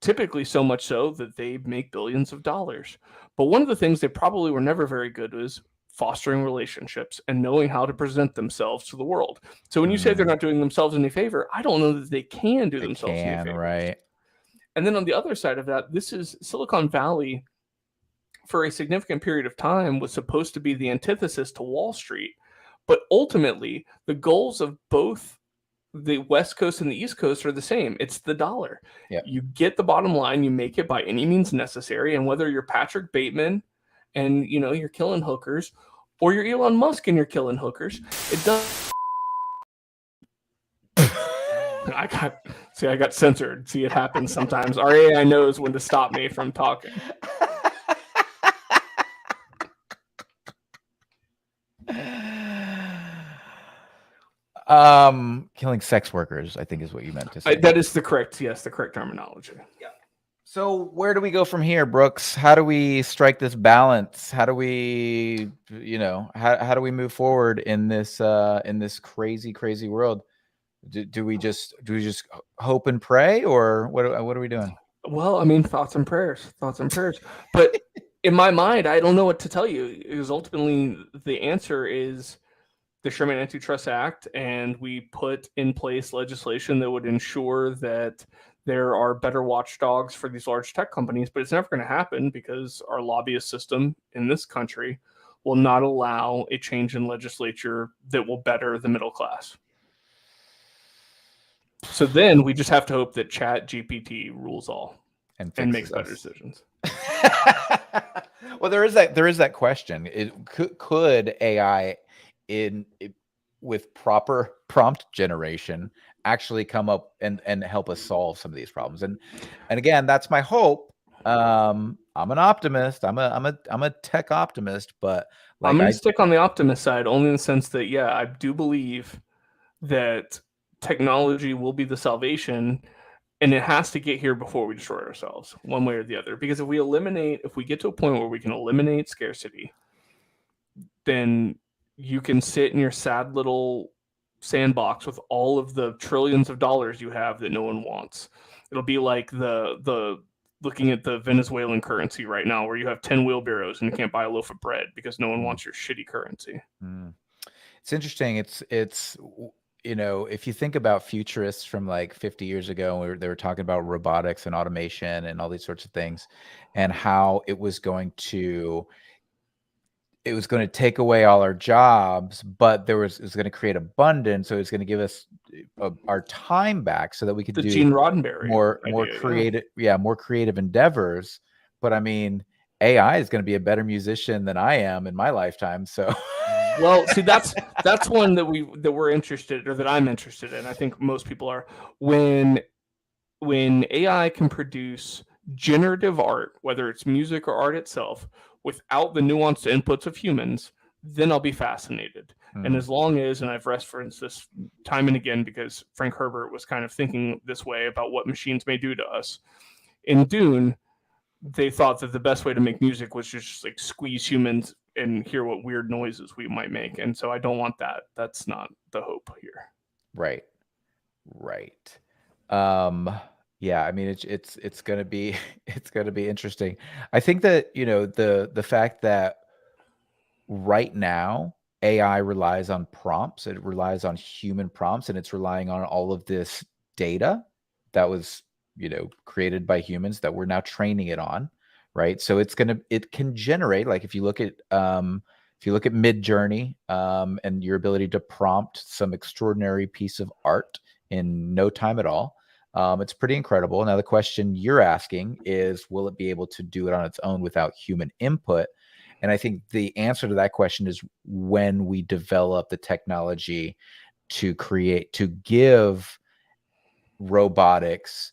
Typically so much so that they make billions of dollars. But one of the things they probably were never very good was fostering relationships and knowing how to present themselves to the world. So when you say they're not doing themselves any favor, I don't know that they can do themselves any favor. Right. And then on the other side of that, this is Silicon Valley for a significant period of time, was supposed to be the antithesis to Wall Street. But ultimately, the goals of both the West Coast and the East Coast are the same. It's the dollar. Yeah. You get the bottom line, you make it by any means necessary. And whether you're Patrick Bateman and, you know, you're killing hookers, or you're Elon Musk and you're killing hookers, it does. I got censored. See, it happens sometimes. Our AI knows when to stop me from talking. Killing sex workers, I think, is what you meant to say. That is the correct terminology. Yeah. So where do we go from here, Brooks? How do we strike this balance? How do we, you know, how do we move forward in this crazy world? Do we just hope and pray, or what are we doing? Well, I mean, thoughts and prayers. But in my mind, I don't know what to tell you, because ultimately the answer is the Sherman Antitrust Act, and we put in place legislation that would ensure that there are better watchdogs for these large tech companies. But it's never going to happen because our lobbyist system in this country will not allow a change in legislature that will better the middle class. So then we just have to hope that Chat GPT rules all and makes better decisions. Well, there is that question. Could AI with proper prompt generation actually come up and help us solve some of these problems? And again, that's my hope. I'm an optimist. I'm a tech optimist, but like, I'm going to stick on the optimist side, only in the sense that, yeah, I do believe that technology will be the salvation, and it has to get here before we destroy ourselves, one way or the other. Because if we get to a point where we can eliminate scarcity, then you can sit in your sad little sandbox with all of the trillions of dollars you have that no one wants. It'll be like the looking at the Venezuelan currency right now, where you have 10 wheelbarrows and you can't buy a loaf of bread because no one wants your shitty currency. It's interesting. It's you know, if you think about futurists from like 50 years ago, they were talking about robotics and automation and all these sorts of things, and how it was going to take away all our jobs, but it was going to create abundance. So it's going to give us our time back so that we could do Gene Roddenberry more creative, more creative endeavors. But I mean, AI is going to be a better musician than I am in my lifetime. So, well, see, that's one that we're interested, or that I'm interested in. I think most people are. When AI can produce generative art, whether it's music or art itself, without the nuanced inputs of humans, then I'll be fascinated. And as long as, and I've referenced this time and again because Frank Herbert was kind of thinking this way about what machines may do to us. In Dune, they thought that the best way to make music was just like squeeze humans and hear what weird noises we might make. And so I don't want that. That's not the hope here. Right. Yeah, I mean, it's gonna be interesting. I think that, you know, the fact that right now AI relies on prompts, it relies on human prompts, and it's relying on all of this data that was, you know, created by humans that we're now training it on, right? So it can generate, like if you look at MidJourney, and your ability to prompt some extraordinary piece of art in no time at all. It's pretty incredible. Now, the question you're asking is, will it be able to do it on its own without human input? And I think the answer to that question is when we develop the technology to give robotics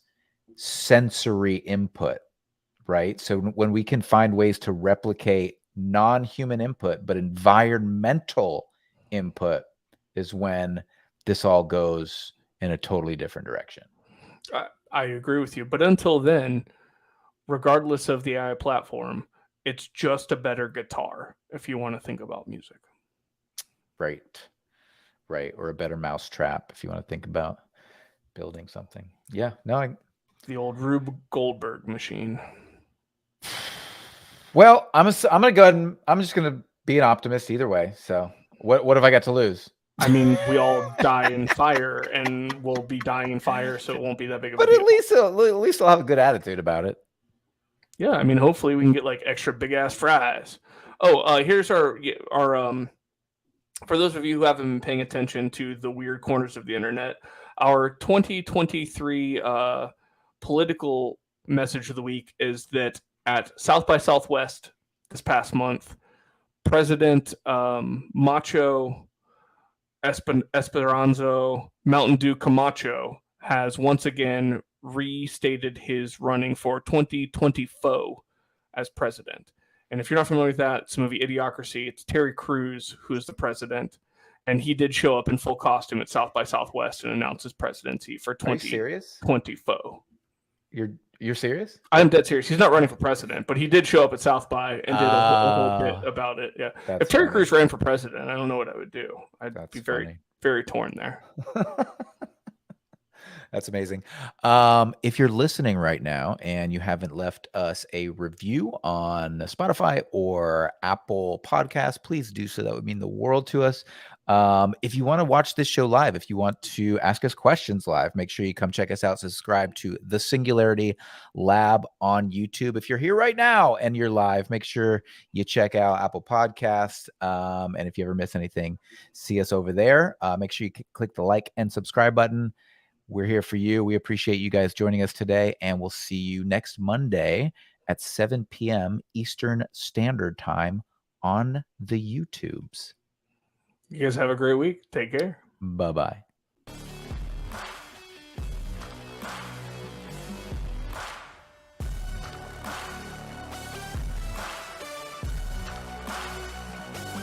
sensory input, right? So when we can find ways to replicate non-human input, but environmental input, is when this all goes in a totally different direction. I agree with you. But until then, regardless of the AI platform, it's just a better guitar if you want to think about music. Right. Or a better mousetrap if you want to think about building something. Yeah. No, the old Rube Goldberg machine. Well, I'm gonna go ahead and I'm just gonna be an optimist either way. So what have I got to lose? I mean, we all die in fire, and we'll be dying in fire, so it won't be that big of a deal. deal. But at least I'll have a good attitude about it. Yeah, I mean, hopefully we can get like extra big ass fries. Oh, here's our for those of you who haven't been paying attention to the weird corners of the internet, our 2023 political message of the week is that at South by Southwest this past month, President Macho Esperanzo Mountain Dew Camacho has once again restated his running for 2024 as president. And if you're not familiar with that, it's the movie Idiocracy. It's Terry Crews who's the president, and he did show up in full costume at South by Southwest and announce his presidency for 2024. You're serious? I'm dead serious. He's not running for president, but he did show up at South by and did a whole bit about it. Yeah. If Terry Crews ran for president, I don't know what I would do. I'd be very, very torn there. That's amazing. If you're listening right now and you haven't left us a review on Spotify or Apple Podcasts, please do so. That would mean the world to us. If you want to watch this show live, if you want to ask us questions live, make sure you come check us out. Subscribe to the Singularity Lab on YouTube. If you're here right now and you're live, make sure you check out Apple Podcasts. And if you ever miss anything, see us over there. Make sure you click the like and subscribe button. We're here for you. We appreciate you guys joining us today, and we'll see you next Monday at 7 p.m. Eastern Standard Time on the YouTubes. You guys have a great week. Take care. Bye-bye.